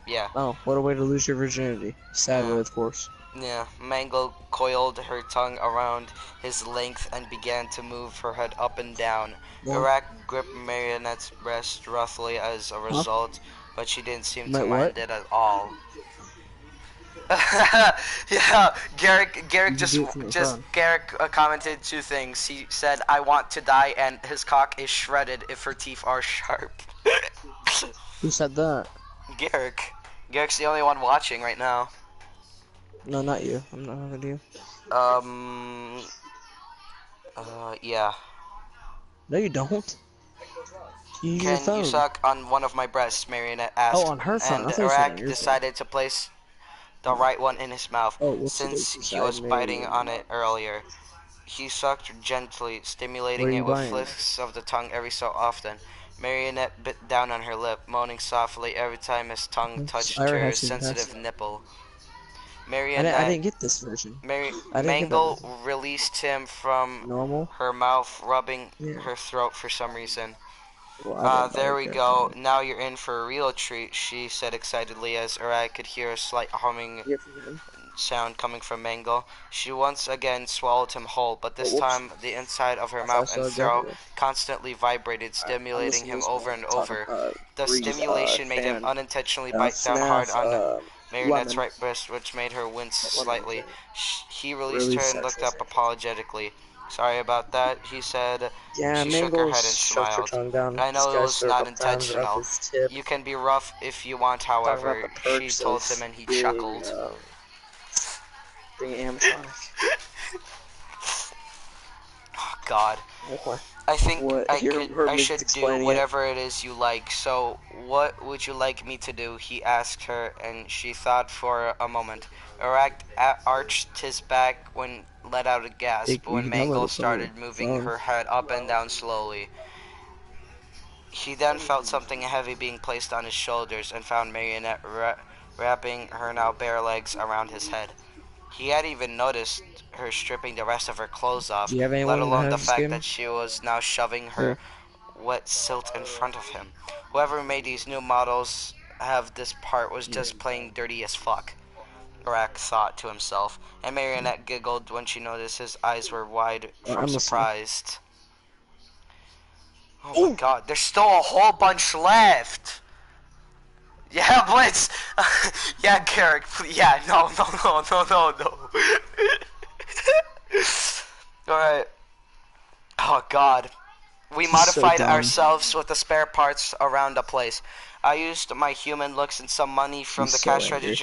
[SPEAKER 2] Yeah,
[SPEAKER 1] Oh, what a way to lose your virginity.
[SPEAKER 2] yeah.
[SPEAKER 1] Sadly, of course.
[SPEAKER 2] Yeah, Mango coiled her tongue around his length and began to move her head up and down.
[SPEAKER 1] Well,
[SPEAKER 2] Iraq gripped Marionette's breast roughly as a
[SPEAKER 1] huh?
[SPEAKER 2] result, but she didn't seem to
[SPEAKER 1] Wait, what?
[SPEAKER 2] mind it at all. Yeah, Garrick
[SPEAKER 1] You can do it from the front.
[SPEAKER 2] Garrick commented two things. He said, "I want to die," and his cock is shredded if her teeth are sharp.
[SPEAKER 1] Who said that?
[SPEAKER 2] Garrick. Garrick's the only one watching right now.
[SPEAKER 1] No, not you. I'm not talking to you.
[SPEAKER 2] Um. Yeah.
[SPEAKER 1] No, you don't. You use your
[SPEAKER 2] Can you
[SPEAKER 1] phone.
[SPEAKER 2] suck on one of my breasts? Marionette
[SPEAKER 1] Oh,
[SPEAKER 2] asked,
[SPEAKER 1] on her phone. I
[SPEAKER 2] and
[SPEAKER 1] thought you said on
[SPEAKER 2] Iraq
[SPEAKER 1] your phone.
[SPEAKER 2] decided to place the right one in his mouth,
[SPEAKER 1] Oh, what's the
[SPEAKER 2] since
[SPEAKER 1] daisy
[SPEAKER 2] he
[SPEAKER 1] side,
[SPEAKER 2] was biting
[SPEAKER 1] Marion?
[SPEAKER 2] on it earlier. He sucked gently,
[SPEAKER 1] Where
[SPEAKER 2] stimulating
[SPEAKER 1] are
[SPEAKER 2] it
[SPEAKER 1] you
[SPEAKER 2] with
[SPEAKER 1] buying it?
[SPEAKER 2] flicks of the tongue every so often. Marionette bit down on her lip, moaning softly every time his tongue
[SPEAKER 1] I
[SPEAKER 2] touched
[SPEAKER 1] already
[SPEAKER 2] her
[SPEAKER 1] have seen past
[SPEAKER 2] sensitive
[SPEAKER 1] it.
[SPEAKER 2] nipple.
[SPEAKER 1] I
[SPEAKER 2] Marionette
[SPEAKER 1] didn't get this version. I didn't get that
[SPEAKER 2] Mangle
[SPEAKER 1] version.
[SPEAKER 2] released him from
[SPEAKER 1] Normal?
[SPEAKER 2] her mouth, rubbing
[SPEAKER 1] Yeah.
[SPEAKER 2] her throat for some reason.
[SPEAKER 1] Well, I didn't buy
[SPEAKER 2] There
[SPEAKER 1] the
[SPEAKER 2] we
[SPEAKER 1] character
[SPEAKER 2] go.
[SPEAKER 1] mod.
[SPEAKER 2] Now you're in for a real treat, she said excitedly as Arai could hear a slight humming
[SPEAKER 1] Here from him.
[SPEAKER 2] sound coming from Mango. She once again swallowed him whole, but
[SPEAKER 1] Oh,
[SPEAKER 2] this
[SPEAKER 1] whoops.
[SPEAKER 2] time the inside of her
[SPEAKER 1] I thought I
[SPEAKER 2] mouth and
[SPEAKER 1] saw
[SPEAKER 2] throat
[SPEAKER 1] exactly.
[SPEAKER 2] constantly vibrated,
[SPEAKER 1] I'm
[SPEAKER 2] stimulating
[SPEAKER 1] listening to
[SPEAKER 2] him
[SPEAKER 1] this
[SPEAKER 2] over
[SPEAKER 1] one
[SPEAKER 2] and
[SPEAKER 1] talk
[SPEAKER 2] over.
[SPEAKER 1] about
[SPEAKER 2] The
[SPEAKER 1] Breeze,
[SPEAKER 2] stimulation made him
[SPEAKER 1] fan,
[SPEAKER 2] unintentionally bite down hard
[SPEAKER 1] FNAF,
[SPEAKER 2] on Marionette's
[SPEAKER 1] Lemon.
[SPEAKER 2] right breast, which made her wince
[SPEAKER 1] That Lemon
[SPEAKER 2] slightly.
[SPEAKER 1] thing.
[SPEAKER 2] He released
[SPEAKER 1] Really
[SPEAKER 2] her and looked
[SPEAKER 1] sexual.
[SPEAKER 2] up apologetically. Sorry about that, he said.
[SPEAKER 1] Yeah,
[SPEAKER 2] She shook her
[SPEAKER 1] Mangle
[SPEAKER 2] head and
[SPEAKER 1] shoved her
[SPEAKER 2] smiled.
[SPEAKER 1] tongue down
[SPEAKER 2] I
[SPEAKER 1] this
[SPEAKER 2] know it
[SPEAKER 1] guy's
[SPEAKER 2] was
[SPEAKER 1] throat a
[SPEAKER 2] not
[SPEAKER 1] couple times, rubbed
[SPEAKER 2] intentional.
[SPEAKER 1] his tip.
[SPEAKER 2] You can be rough if you want,
[SPEAKER 1] Talking about the
[SPEAKER 2] however, she
[SPEAKER 1] perks
[SPEAKER 2] told him,
[SPEAKER 1] of
[SPEAKER 2] and he
[SPEAKER 1] being,
[SPEAKER 2] chuckled.
[SPEAKER 1] being animatronic.
[SPEAKER 2] Oh God.
[SPEAKER 1] What?
[SPEAKER 2] I think
[SPEAKER 1] What? Here, her
[SPEAKER 2] I
[SPEAKER 1] just
[SPEAKER 2] should do
[SPEAKER 1] explaining it.
[SPEAKER 2] whatever it is you like. So, what would you like me to do? He asked her, and she thought for a moment. Iraq arched his back when let out a gasp
[SPEAKER 1] You
[SPEAKER 2] when
[SPEAKER 1] can download
[SPEAKER 2] Mangle
[SPEAKER 1] it from your
[SPEAKER 2] started moving
[SPEAKER 1] phone.
[SPEAKER 2] her head up and down slowly. He then felt something heavy being placed on his shoulders and found Marionette wrapping her now bare legs around his head. He had even noticed her stripping the rest of her clothes
[SPEAKER 1] Do
[SPEAKER 2] off,
[SPEAKER 1] you have
[SPEAKER 2] let
[SPEAKER 1] anyone that
[SPEAKER 2] alone the
[SPEAKER 1] has this
[SPEAKER 2] fact that
[SPEAKER 1] game?
[SPEAKER 2] she was now shoving her
[SPEAKER 1] Here.
[SPEAKER 2] wet silt in front of him. Whoever made these new models have this part was just plain dirty as fuck, Iraq thought to himself, and Marionette giggled when she noticed his eyes were wide from
[SPEAKER 1] I'm listening.
[SPEAKER 2] surprise. Oh my
[SPEAKER 1] Oh!
[SPEAKER 2] god, there's still a whole bunch left! Yeah, Blitz! Yeah, Garrick, yeah, no, no, no, no, no, no. Alright. Oh god. We
[SPEAKER 1] This is so
[SPEAKER 2] modified
[SPEAKER 1] dumb.
[SPEAKER 2] ourselves with the spare parts around the place. I used my human looks and some money from
[SPEAKER 1] He's
[SPEAKER 2] the
[SPEAKER 1] so
[SPEAKER 2] cash
[SPEAKER 1] angry.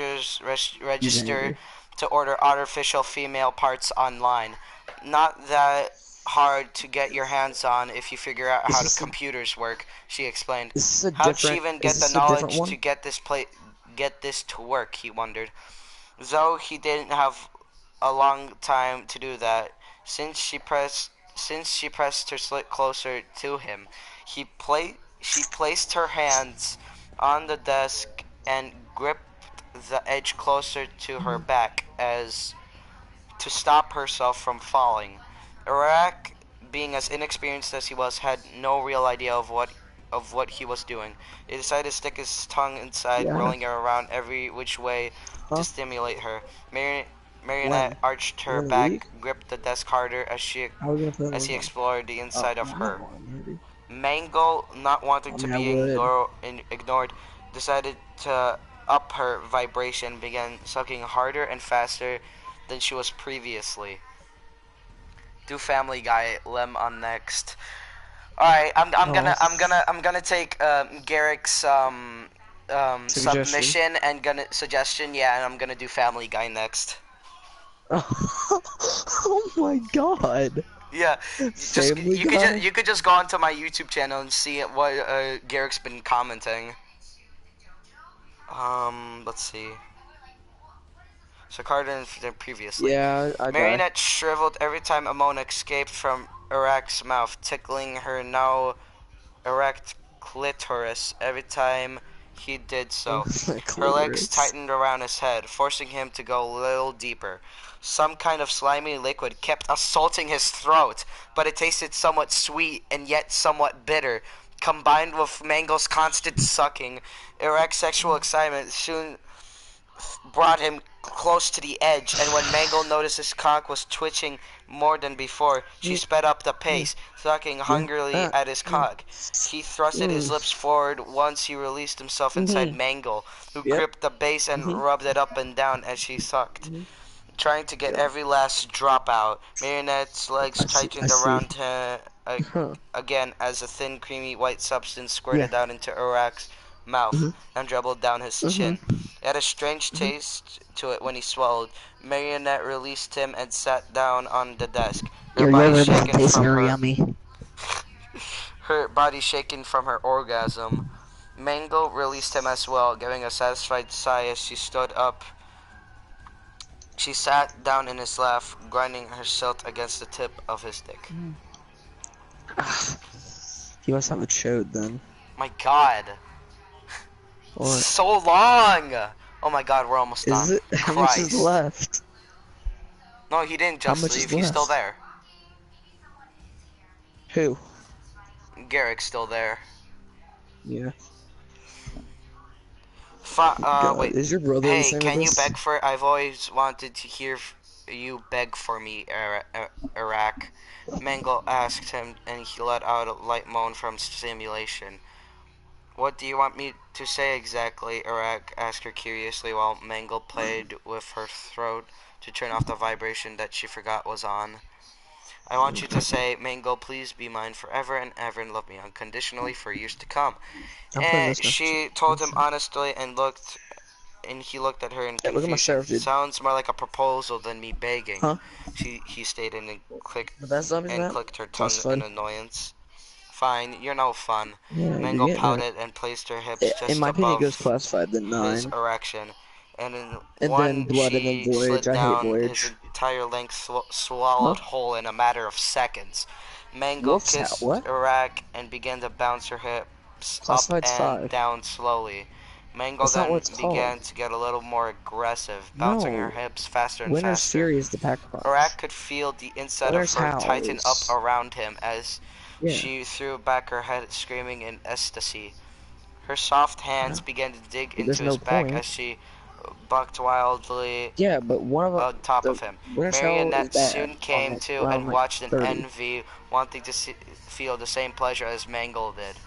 [SPEAKER 1] He's
[SPEAKER 2] register
[SPEAKER 1] angry.
[SPEAKER 2] to order artificial female parts online. Not that hard to get your hands on if you figure out
[SPEAKER 1] Is
[SPEAKER 2] how the
[SPEAKER 1] this a,
[SPEAKER 2] computers work, she explained.
[SPEAKER 1] is this a
[SPEAKER 2] How'd she
[SPEAKER 1] different?
[SPEAKER 2] even
[SPEAKER 1] Is
[SPEAKER 2] get the
[SPEAKER 1] this a different
[SPEAKER 2] knowledge to
[SPEAKER 1] one?
[SPEAKER 2] get this to work, he wondered. Though he didn't have a long time to do that, since she pressed her slit closer to him, she placed her hands on the desk and gripped the edge closer to her back as to stop herself from falling. Iraq, being as inexperienced as he was, had no real idea of what he was doing. He decided to stick his tongue inside,
[SPEAKER 1] Yeah.
[SPEAKER 2] rolling her around every which way to
[SPEAKER 1] Huh?
[SPEAKER 2] stimulate her. Marionette
[SPEAKER 1] When?
[SPEAKER 2] arched her
[SPEAKER 1] During the week?
[SPEAKER 2] back, gripped the desk harder
[SPEAKER 1] How are we gonna play on
[SPEAKER 2] as
[SPEAKER 1] your
[SPEAKER 2] he
[SPEAKER 1] phone?
[SPEAKER 2] explored the
[SPEAKER 1] Oh,
[SPEAKER 2] inside of
[SPEAKER 1] not that
[SPEAKER 2] her.
[SPEAKER 1] one, maybe.
[SPEAKER 2] Mango, not wanting
[SPEAKER 1] I
[SPEAKER 2] to
[SPEAKER 1] mean, I
[SPEAKER 2] be
[SPEAKER 1] would.
[SPEAKER 2] ignored, decided to up her vibration, began sucking harder and faster than she was previously. Do Family Guy Lem on next. All right,
[SPEAKER 1] Oh,
[SPEAKER 2] I'm gonna take Garrick's
[SPEAKER 1] suggestion.
[SPEAKER 2] submission and gonna suggestion, yeah, and I'm gonna do Family Guy next.
[SPEAKER 1] Oh my god.
[SPEAKER 2] Yeah, just
[SPEAKER 1] Family Guy?
[SPEAKER 2] you could just go onto my YouTube channel and see what Garrick's been commenting. Let's see. So Carden previously.
[SPEAKER 1] Yeah, I die.
[SPEAKER 2] Marionette shriveled every time a moan escaped from Iraq's mouth, tickling her now erect clitoris every time he did so. Her legs
[SPEAKER 1] Clitoris.
[SPEAKER 2] tightened around his head, forcing him to go a little deeper. Some kind of slimy liquid kept assaulting his throat, but it tasted somewhat sweet and yet somewhat bitter. Combined with Mangle's constant sucking, Iraq's sexual excitement soon brought him close to the edge, and when Mangle noticed his cock was twitching more than before, she sped up the pace, sucking
[SPEAKER 1] Yeah.
[SPEAKER 2] hungrily at his cock. He thrusted his lips forward once he released himself inside Mangle, who
[SPEAKER 1] Yep.
[SPEAKER 2] gripped the base and rubbed it up and down as she sucked. Trying to get
[SPEAKER 1] Yeah.
[SPEAKER 2] every last drop out, Marionette's legs
[SPEAKER 1] I see. I
[SPEAKER 2] tightened
[SPEAKER 1] see.
[SPEAKER 2] around him
[SPEAKER 1] Huh.
[SPEAKER 2] again as a thin, creamy white substance
[SPEAKER 1] Yeah.
[SPEAKER 2] squirted out into Iraq's mouth and dribbled down his chin.
[SPEAKER 1] Mm-hmm.
[SPEAKER 2] It had a strange taste to it when he swallowed. Marionette released him and sat down on the desk,
[SPEAKER 1] Your yogurt doesn't taste very yummy.
[SPEAKER 2] her body shaken from her orgasm. Mango released him as well, giving a satisfied sigh as she stood up. She sat down in his lap, grinding her silt against the tip of his dick.
[SPEAKER 1] He must have a chode then.
[SPEAKER 2] My god.
[SPEAKER 1] What?
[SPEAKER 2] So long! Oh my god, we're almost done.
[SPEAKER 1] Is it? How much is
[SPEAKER 2] Christ.
[SPEAKER 1] left?
[SPEAKER 2] No, he didn't
[SPEAKER 1] How
[SPEAKER 2] just
[SPEAKER 1] much
[SPEAKER 2] leave.
[SPEAKER 1] is
[SPEAKER 2] He's still
[SPEAKER 1] left?
[SPEAKER 2] there.
[SPEAKER 1] Who?
[SPEAKER 2] Garrick's still there.
[SPEAKER 1] Yeah.
[SPEAKER 2] God,
[SPEAKER 1] God,
[SPEAKER 2] wait.
[SPEAKER 1] is your brother the
[SPEAKER 2] Hey,
[SPEAKER 1] same
[SPEAKER 2] can
[SPEAKER 1] with
[SPEAKER 2] you
[SPEAKER 1] us?
[SPEAKER 2] beg for? I've always wanted to hear you beg for me, Iraq. Mangle asked him, and he let out a light moan from stimulation. What do you want me to say exactly? Iraq asked her curiously while Mangle played with her throat to turn off the vibration that she forgot was on. I want you to say, Mango, please be mine forever and ever and love me unconditionally for years to come.
[SPEAKER 1] I'm putting
[SPEAKER 2] And
[SPEAKER 1] this message.
[SPEAKER 2] she told him honestly and looked and he looked at her in
[SPEAKER 1] Hey, look at my
[SPEAKER 2] confusion.
[SPEAKER 1] sheriff, dude.
[SPEAKER 2] Sounds more like a proposal than me begging.
[SPEAKER 1] Huh?
[SPEAKER 2] He stated
[SPEAKER 1] The best zombies, Matt?
[SPEAKER 2] clicked her tongue in
[SPEAKER 1] Classified.
[SPEAKER 2] annoyance. Fine, you're no fun.
[SPEAKER 1] Yeah, you're
[SPEAKER 2] Mango
[SPEAKER 1] getting it.
[SPEAKER 2] pouted and placed her hips
[SPEAKER 1] In
[SPEAKER 2] just
[SPEAKER 1] my opinion, it goes
[SPEAKER 2] above
[SPEAKER 1] classified, then
[SPEAKER 2] his
[SPEAKER 1] 9.
[SPEAKER 2] erection, and in
[SPEAKER 1] And then
[SPEAKER 2] one
[SPEAKER 1] blood, and then
[SPEAKER 2] she
[SPEAKER 1] voyage.
[SPEAKER 2] slid
[SPEAKER 1] I hate
[SPEAKER 2] down his
[SPEAKER 1] voyage.
[SPEAKER 2] entire length,
[SPEAKER 1] Huh?
[SPEAKER 2] swallowed whole in a matter of seconds. Mango
[SPEAKER 1] Wolf's hat.
[SPEAKER 2] kissed
[SPEAKER 1] What?
[SPEAKER 2] Iraq and began to bounce her hips up
[SPEAKER 1] Classified's
[SPEAKER 2] and
[SPEAKER 1] 5.
[SPEAKER 2] down slowly. Mango
[SPEAKER 1] That's not what
[SPEAKER 2] then
[SPEAKER 1] it's
[SPEAKER 2] began
[SPEAKER 1] called.
[SPEAKER 2] to get a little more aggressive, bouncing her
[SPEAKER 1] No.
[SPEAKER 2] hips faster and
[SPEAKER 1] Winter's
[SPEAKER 2] faster.
[SPEAKER 1] Fury is the Pack Punch.
[SPEAKER 2] Iraq could feel the inside of
[SPEAKER 1] Winter's
[SPEAKER 2] her
[SPEAKER 1] Howl
[SPEAKER 2] tighten up
[SPEAKER 1] is...
[SPEAKER 2] around him as
[SPEAKER 1] Yeah.
[SPEAKER 2] she threw back her head, screaming in ecstasy. Her soft hands
[SPEAKER 1] Yeah.
[SPEAKER 2] began to dig
[SPEAKER 1] But there's
[SPEAKER 2] into his
[SPEAKER 1] no
[SPEAKER 2] back
[SPEAKER 1] point.
[SPEAKER 2] as she bucked wildly
[SPEAKER 1] Yeah, but one of
[SPEAKER 2] on top
[SPEAKER 1] the
[SPEAKER 2] of him.
[SPEAKER 1] Winter's Howl is
[SPEAKER 2] Marionette
[SPEAKER 1] bad
[SPEAKER 2] soon
[SPEAKER 1] on
[SPEAKER 2] came
[SPEAKER 1] like
[SPEAKER 2] to
[SPEAKER 1] round
[SPEAKER 2] and
[SPEAKER 1] like
[SPEAKER 2] watched in
[SPEAKER 1] 30.
[SPEAKER 2] envy, wanting to feel the same pleasure as Mangle did.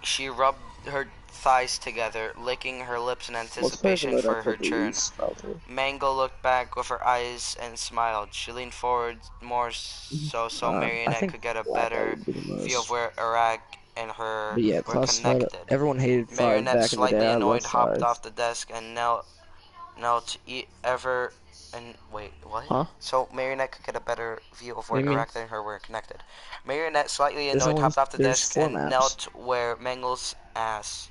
[SPEAKER 2] She rubbed her thighs together, licking her lips in
[SPEAKER 1] Let's play some
[SPEAKER 2] anticipation
[SPEAKER 1] Red
[SPEAKER 2] for her
[SPEAKER 1] October
[SPEAKER 2] turn.
[SPEAKER 1] East, probably.
[SPEAKER 2] Mango looked back with her eyes and smiled. She leaned forward more so
[SPEAKER 1] I
[SPEAKER 2] Marionette
[SPEAKER 1] think
[SPEAKER 2] could get a
[SPEAKER 1] Blackout
[SPEAKER 2] better
[SPEAKER 1] would be the
[SPEAKER 2] view of
[SPEAKER 1] most.
[SPEAKER 2] where Iraq and her
[SPEAKER 1] But yeah,
[SPEAKER 2] were
[SPEAKER 1] classified.
[SPEAKER 2] connected.
[SPEAKER 1] Everyone hated 5
[SPEAKER 2] Marionette,
[SPEAKER 1] back in the day.
[SPEAKER 2] slightly
[SPEAKER 1] I love
[SPEAKER 2] annoyed, hopped
[SPEAKER 1] 5.
[SPEAKER 2] off the desk and knelt ever and wait, what?
[SPEAKER 1] Huh?
[SPEAKER 2] So Marionette could get a better view of
[SPEAKER 1] What do
[SPEAKER 2] where
[SPEAKER 1] you mean?
[SPEAKER 2] Iraq and her were connected. Marionette, slightly
[SPEAKER 1] There's
[SPEAKER 2] annoyed,
[SPEAKER 1] only
[SPEAKER 2] hopped off the
[SPEAKER 1] there's
[SPEAKER 2] desk
[SPEAKER 1] 4
[SPEAKER 2] and
[SPEAKER 1] maps.
[SPEAKER 2] knelt where Mangle's ass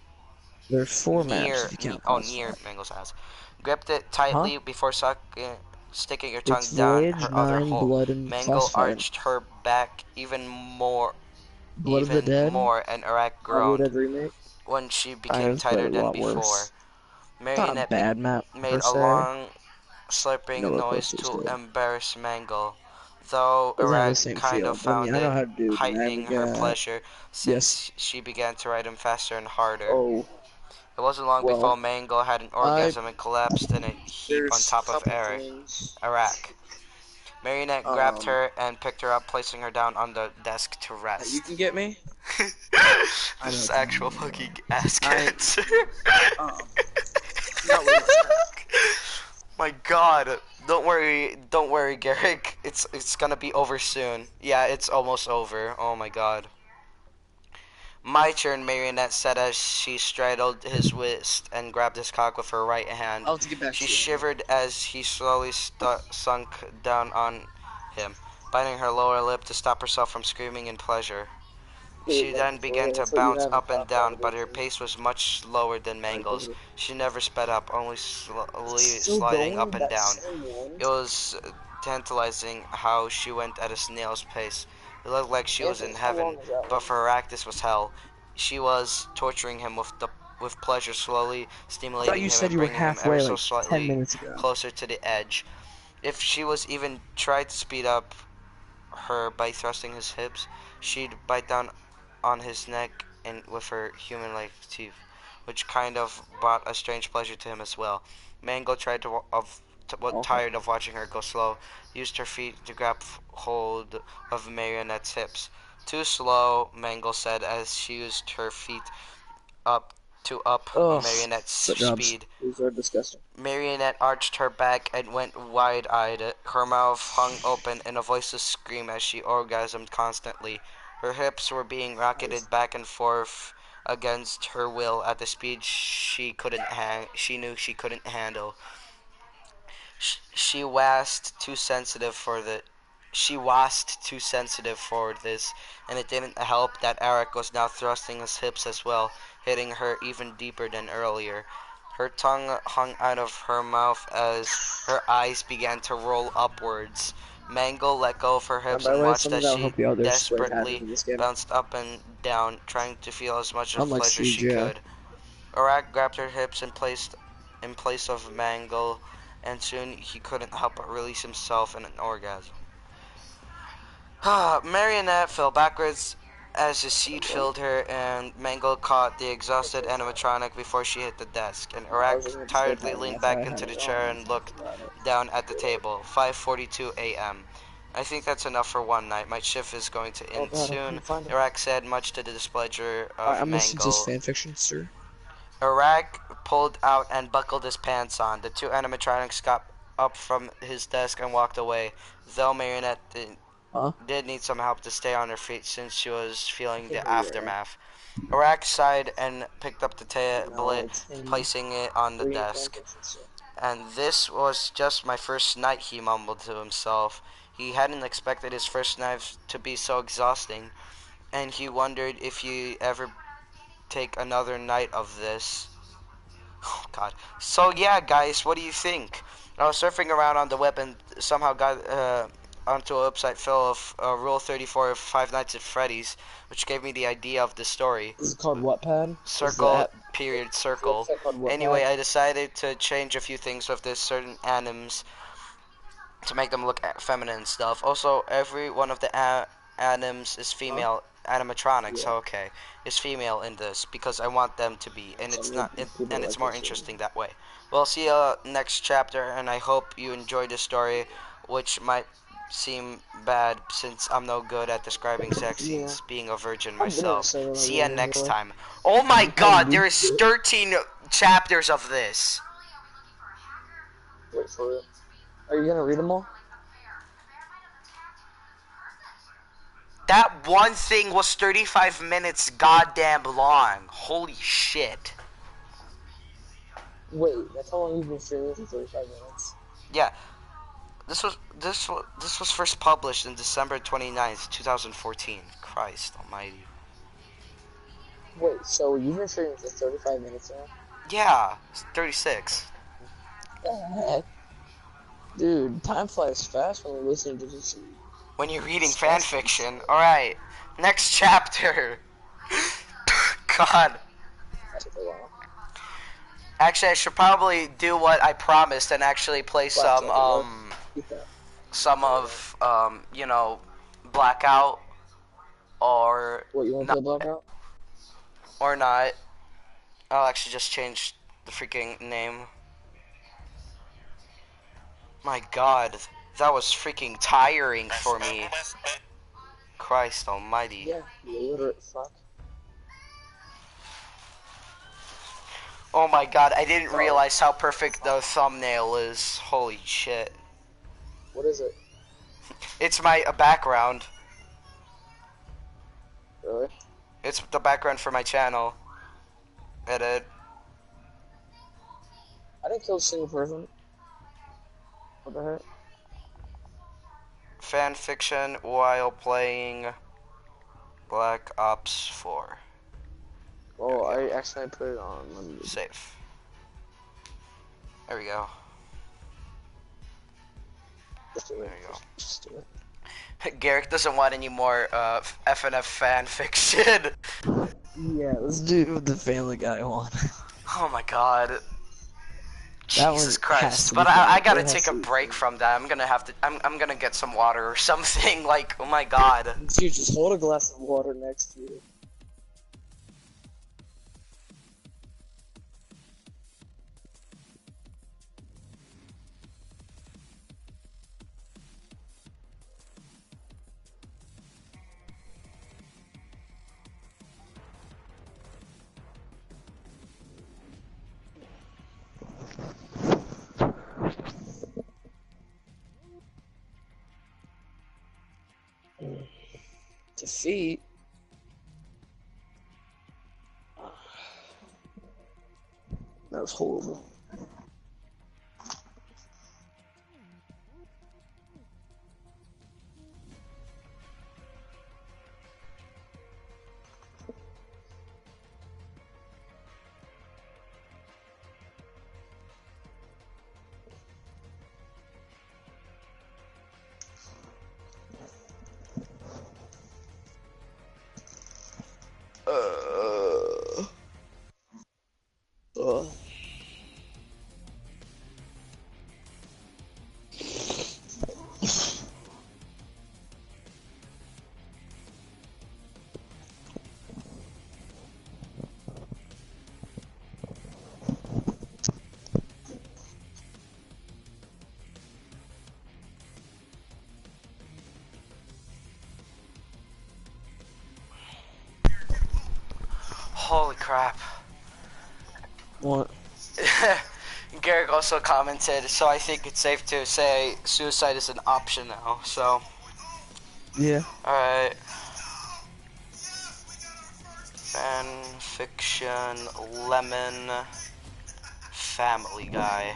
[SPEAKER 1] There's 4 maps if you count
[SPEAKER 2] near
[SPEAKER 1] classified.
[SPEAKER 2] Mangle's ass. Gripped it
[SPEAKER 1] Huh?
[SPEAKER 2] tightly before sticking her tongue
[SPEAKER 1] It's
[SPEAKER 2] down
[SPEAKER 1] Voyage,
[SPEAKER 2] her other
[SPEAKER 1] 9,
[SPEAKER 2] hole.
[SPEAKER 1] Blood, and
[SPEAKER 2] Mangle
[SPEAKER 1] classified.
[SPEAKER 2] arched her back
[SPEAKER 1] Blood of the Dead.
[SPEAKER 2] and Iraq
[SPEAKER 1] Probably
[SPEAKER 2] groaned
[SPEAKER 1] Dead remake.
[SPEAKER 2] when she
[SPEAKER 1] Kind
[SPEAKER 2] became
[SPEAKER 1] of, but
[SPEAKER 2] tighter
[SPEAKER 1] a
[SPEAKER 2] than
[SPEAKER 1] lot
[SPEAKER 2] before.
[SPEAKER 1] worse. It's not a
[SPEAKER 2] Marionette
[SPEAKER 1] bad map
[SPEAKER 2] made
[SPEAKER 1] per
[SPEAKER 2] a
[SPEAKER 1] se.
[SPEAKER 2] long, slurping
[SPEAKER 1] Nowhere close
[SPEAKER 2] noise
[SPEAKER 1] to as
[SPEAKER 2] to
[SPEAKER 1] good.
[SPEAKER 2] embarrass Mangle, though
[SPEAKER 1] Doesn't have the
[SPEAKER 2] Iraq
[SPEAKER 1] same
[SPEAKER 2] kind of
[SPEAKER 1] feel. But I mean,
[SPEAKER 2] found
[SPEAKER 1] I know
[SPEAKER 2] it
[SPEAKER 1] how to do
[SPEAKER 2] heightening her
[SPEAKER 1] Navigat.
[SPEAKER 2] pleasure
[SPEAKER 1] Yes.
[SPEAKER 2] since she began to ride him faster and harder.
[SPEAKER 1] Oh,
[SPEAKER 2] It wasn't long
[SPEAKER 1] well.
[SPEAKER 2] before Mangle had an
[SPEAKER 1] I
[SPEAKER 2] orgasm and collapsed in a heap on
[SPEAKER 1] there's a
[SPEAKER 2] top of
[SPEAKER 1] couple things.
[SPEAKER 2] Iraq. Marionette grabbed
[SPEAKER 1] Um,
[SPEAKER 2] her and picked her up, placing her down on the desk to
[SPEAKER 1] that you
[SPEAKER 2] rest.
[SPEAKER 1] can get me. I
[SPEAKER 2] This
[SPEAKER 1] know
[SPEAKER 2] is
[SPEAKER 1] it's not
[SPEAKER 2] actual
[SPEAKER 1] me.
[SPEAKER 2] fucking ass
[SPEAKER 1] I
[SPEAKER 2] cancer.
[SPEAKER 1] um. Not with
[SPEAKER 2] My God. Don't worry, Garrick. It's gonna be over soon. Yeah, it's almost over. Oh my God. My turn, Marionette said as she straddled his wrist and grabbed his cock with her right hand.
[SPEAKER 1] I'll have to get back
[SPEAKER 2] She
[SPEAKER 1] to you.
[SPEAKER 2] shivered as he slowly sunk down on him, biting her lower lip to stop herself from screaming in pleasure. She then began to
[SPEAKER 1] That's what you
[SPEAKER 2] bounce
[SPEAKER 1] haven't
[SPEAKER 2] up and
[SPEAKER 1] talked about
[SPEAKER 2] down,
[SPEAKER 1] with
[SPEAKER 2] but her
[SPEAKER 1] anything.
[SPEAKER 2] pace was much slower than Mangle's. She never sped up, only slowly
[SPEAKER 1] Still
[SPEAKER 2] sliding up
[SPEAKER 1] going
[SPEAKER 2] and
[SPEAKER 1] that
[SPEAKER 2] down.
[SPEAKER 1] same one.
[SPEAKER 2] It was tantalizing how she went at a snail's pace. It looked like she was in
[SPEAKER 1] Anthony, how
[SPEAKER 2] heaven,
[SPEAKER 1] long is that
[SPEAKER 2] but
[SPEAKER 1] one?
[SPEAKER 2] for Rack this was hell. She was torturing him with pleasure, slowly
[SPEAKER 1] I thought
[SPEAKER 2] stimulating
[SPEAKER 1] you
[SPEAKER 2] him
[SPEAKER 1] said
[SPEAKER 2] and
[SPEAKER 1] you were
[SPEAKER 2] bringing him ever
[SPEAKER 1] halfway
[SPEAKER 2] so
[SPEAKER 1] like 10
[SPEAKER 2] slightly
[SPEAKER 1] minutes ago.
[SPEAKER 2] closer to the edge. If she was even tried to speed up her by thrusting his hips, she'd bite down on his neck and with her human-like teeth, which kind of brought a strange pleasure to him as well. Mango tried
[SPEAKER 1] Okay.
[SPEAKER 2] tired of watching her go slow, used her feet to grab hold of Marionette's hips. Too slow, Mango said as she used her feet up up
[SPEAKER 1] Ugh.
[SPEAKER 2] Marionette's
[SPEAKER 1] Foot jobs.
[SPEAKER 2] speed.
[SPEAKER 1] These are disgusting.
[SPEAKER 2] Marionette arched her back and went wide-eyed. Her mouth hung open in a voiceless scream as she orgasmed constantly. Her hips were being
[SPEAKER 1] Nice.
[SPEAKER 2] rocketed back and forth against her will at the speed she knew she couldn't handle. She was too sensitive for this, and it didn't help that Eric was now thrusting his hips as well, hitting her even deeper than earlier. Her tongue hung out of her mouth as her eyes began to roll upwards. Mango let go of her hips
[SPEAKER 1] By the
[SPEAKER 2] and
[SPEAKER 1] way,
[SPEAKER 2] watched
[SPEAKER 1] something
[SPEAKER 2] as
[SPEAKER 1] that'll
[SPEAKER 2] she
[SPEAKER 1] help you out. There's spray patterns
[SPEAKER 2] desperately
[SPEAKER 1] in this game.
[SPEAKER 2] bounced up and down, trying to feel as much of
[SPEAKER 1] Unlike
[SPEAKER 2] pleasure
[SPEAKER 1] Siege,
[SPEAKER 2] she
[SPEAKER 1] yeah.
[SPEAKER 2] could. Arak grabbed her hips and placed in place of Mango, and soon he couldn't help but release himself in an orgasm. Marionette fell backwards as the seat filled her, and Mango caught the exhausted animatronic before she hit the desk. And
[SPEAKER 1] I
[SPEAKER 2] Arak
[SPEAKER 1] was looking at the spray
[SPEAKER 2] tiredly
[SPEAKER 1] pattern.
[SPEAKER 2] leaned
[SPEAKER 1] That's why
[SPEAKER 2] back
[SPEAKER 1] I had
[SPEAKER 2] into the
[SPEAKER 1] it
[SPEAKER 2] chair
[SPEAKER 1] on.
[SPEAKER 2] and looked
[SPEAKER 1] About it.
[SPEAKER 2] down at the table. 5:42 a.m. I think that's enough for one night. My shift is going to
[SPEAKER 1] Oh
[SPEAKER 2] end
[SPEAKER 1] god, I
[SPEAKER 2] soon,
[SPEAKER 1] couldn't find it.
[SPEAKER 2] Arak said, much to the displeasure
[SPEAKER 1] Alright,
[SPEAKER 2] of
[SPEAKER 1] I'm gonna see this
[SPEAKER 2] Mango.
[SPEAKER 1] fanfiction, sir.
[SPEAKER 2] Arak pulled out and buckled his pants on. The two animatronics got up from his desk and walked away, though Marionette
[SPEAKER 1] Huh?
[SPEAKER 2] did need some help to stay on her feet since she was
[SPEAKER 1] I
[SPEAKER 2] feeling
[SPEAKER 1] can't
[SPEAKER 2] the
[SPEAKER 1] hear you right now.
[SPEAKER 2] aftermath. Iraq sighed and picked up the
[SPEAKER 1] No,
[SPEAKER 2] tablet,
[SPEAKER 1] it's him
[SPEAKER 2] placing it on the
[SPEAKER 1] reading
[SPEAKER 2] desk.
[SPEAKER 1] fanfiction stuff.
[SPEAKER 2] And this was just my first night, he mumbled to himself. He hadn't expected his first night to be so exhausting, and he wondered if he ever take another night of this. Oh, God. So yeah, guys, what do you think? I was surfing around on the web and somehow got onto a website full of Rule 34 of Five Nights at Freddy's, which gave me the idea of the story.
[SPEAKER 1] This is called Wattpad. This is the
[SPEAKER 2] Circle,
[SPEAKER 1] app.
[SPEAKER 2] period,
[SPEAKER 1] It's a
[SPEAKER 2] circle.
[SPEAKER 1] website called
[SPEAKER 2] Anyway,
[SPEAKER 1] Wattpad.
[SPEAKER 2] I decided to change a few things with this certain anims to make them look feminine and stuff. Also, every one of the anims is
[SPEAKER 1] Huh?
[SPEAKER 2] female. Animatronics,
[SPEAKER 1] Yeah.
[SPEAKER 2] okay, is female in this because I want them to be, and
[SPEAKER 1] So
[SPEAKER 2] it's
[SPEAKER 1] maybe
[SPEAKER 2] not,
[SPEAKER 1] people
[SPEAKER 2] and it's
[SPEAKER 1] like
[SPEAKER 2] more
[SPEAKER 1] this.
[SPEAKER 2] interesting that way. Well, see you next chapter, and I hope you enjoyed this story, which might seem bad since I'm no good at describing sex
[SPEAKER 1] Yeah.
[SPEAKER 2] scenes, being a virgin
[SPEAKER 1] I didn't
[SPEAKER 2] myself.
[SPEAKER 1] say that
[SPEAKER 2] See
[SPEAKER 1] I
[SPEAKER 2] ya
[SPEAKER 1] would
[SPEAKER 2] next
[SPEAKER 1] anyway.
[SPEAKER 2] time. Oh my
[SPEAKER 1] You kind of
[SPEAKER 2] God, there
[SPEAKER 1] used to
[SPEAKER 2] is
[SPEAKER 1] it.
[SPEAKER 2] 13 chapters of this.
[SPEAKER 1] Wait for it. Are you gonna read them all?
[SPEAKER 2] That one thing was 35 minutes goddamn long. Holy shit.
[SPEAKER 1] Wait, that's how long you've been streaming for 35 minutes.
[SPEAKER 2] Yeah. This was first published in December 29th, 2014. Christ almighty.
[SPEAKER 1] Wait, so you've been streaming for 35 minutes now?
[SPEAKER 2] Yeah, it's 36.
[SPEAKER 1] What the heck? Dude, time flies fast when we're listening to this.
[SPEAKER 2] When you're reading fan
[SPEAKER 1] Disgusting.
[SPEAKER 2] fiction. Alright. Next chapter. God.
[SPEAKER 1] That took a while.
[SPEAKER 2] Actually, I should probably do what I promised and actually play
[SPEAKER 1] Black Jacket, what? Keep that.
[SPEAKER 2] some of, you know, Blackout or
[SPEAKER 1] What, you wanna
[SPEAKER 2] not,
[SPEAKER 1] play Blackout?
[SPEAKER 2] or not. I'll actually just change the freaking name. My God, that was freaking tiring for me. Christ almighty.
[SPEAKER 1] Yeah, you illiterate fuck.
[SPEAKER 2] Oh my God, I didn't realize how perfect the thumbnail is. Holy shit.
[SPEAKER 1] What is it?
[SPEAKER 2] It's my background.
[SPEAKER 1] Really?
[SPEAKER 2] It's the background for my channel. Edit.
[SPEAKER 1] I didn't kill a single person. What the heck?
[SPEAKER 2] Fan fiction while playing Black Ops 4.
[SPEAKER 1] Oh, I accidentally put it on. Let me
[SPEAKER 2] Save. There we go.
[SPEAKER 1] just do it.
[SPEAKER 2] There you go.
[SPEAKER 1] Just do it.
[SPEAKER 2] Garrick doesn't want any more FNF fan fiction.
[SPEAKER 1] Yeah, let's do the Family Guy one.
[SPEAKER 2] Oh my God.
[SPEAKER 1] That
[SPEAKER 2] Jesus
[SPEAKER 1] one has
[SPEAKER 2] Christ.
[SPEAKER 1] to be
[SPEAKER 2] But
[SPEAKER 1] fun.
[SPEAKER 2] I gotta
[SPEAKER 1] It has
[SPEAKER 2] take
[SPEAKER 1] to
[SPEAKER 2] a
[SPEAKER 1] be
[SPEAKER 2] break
[SPEAKER 1] fun.
[SPEAKER 2] from that. I'm gonna have to I'm gonna get some water or something. Like, oh my God.
[SPEAKER 1] Dude, just hold a glass of water next to you. Defeat? That was horrible. Uh, uh.
[SPEAKER 2] Holy crap.
[SPEAKER 1] What?
[SPEAKER 2] Garrick also commented, so I think it's safe to say suicide is an option now, so.
[SPEAKER 1] Yeah.
[SPEAKER 2] Alright. Fan fiction, Lemon, Family Guy.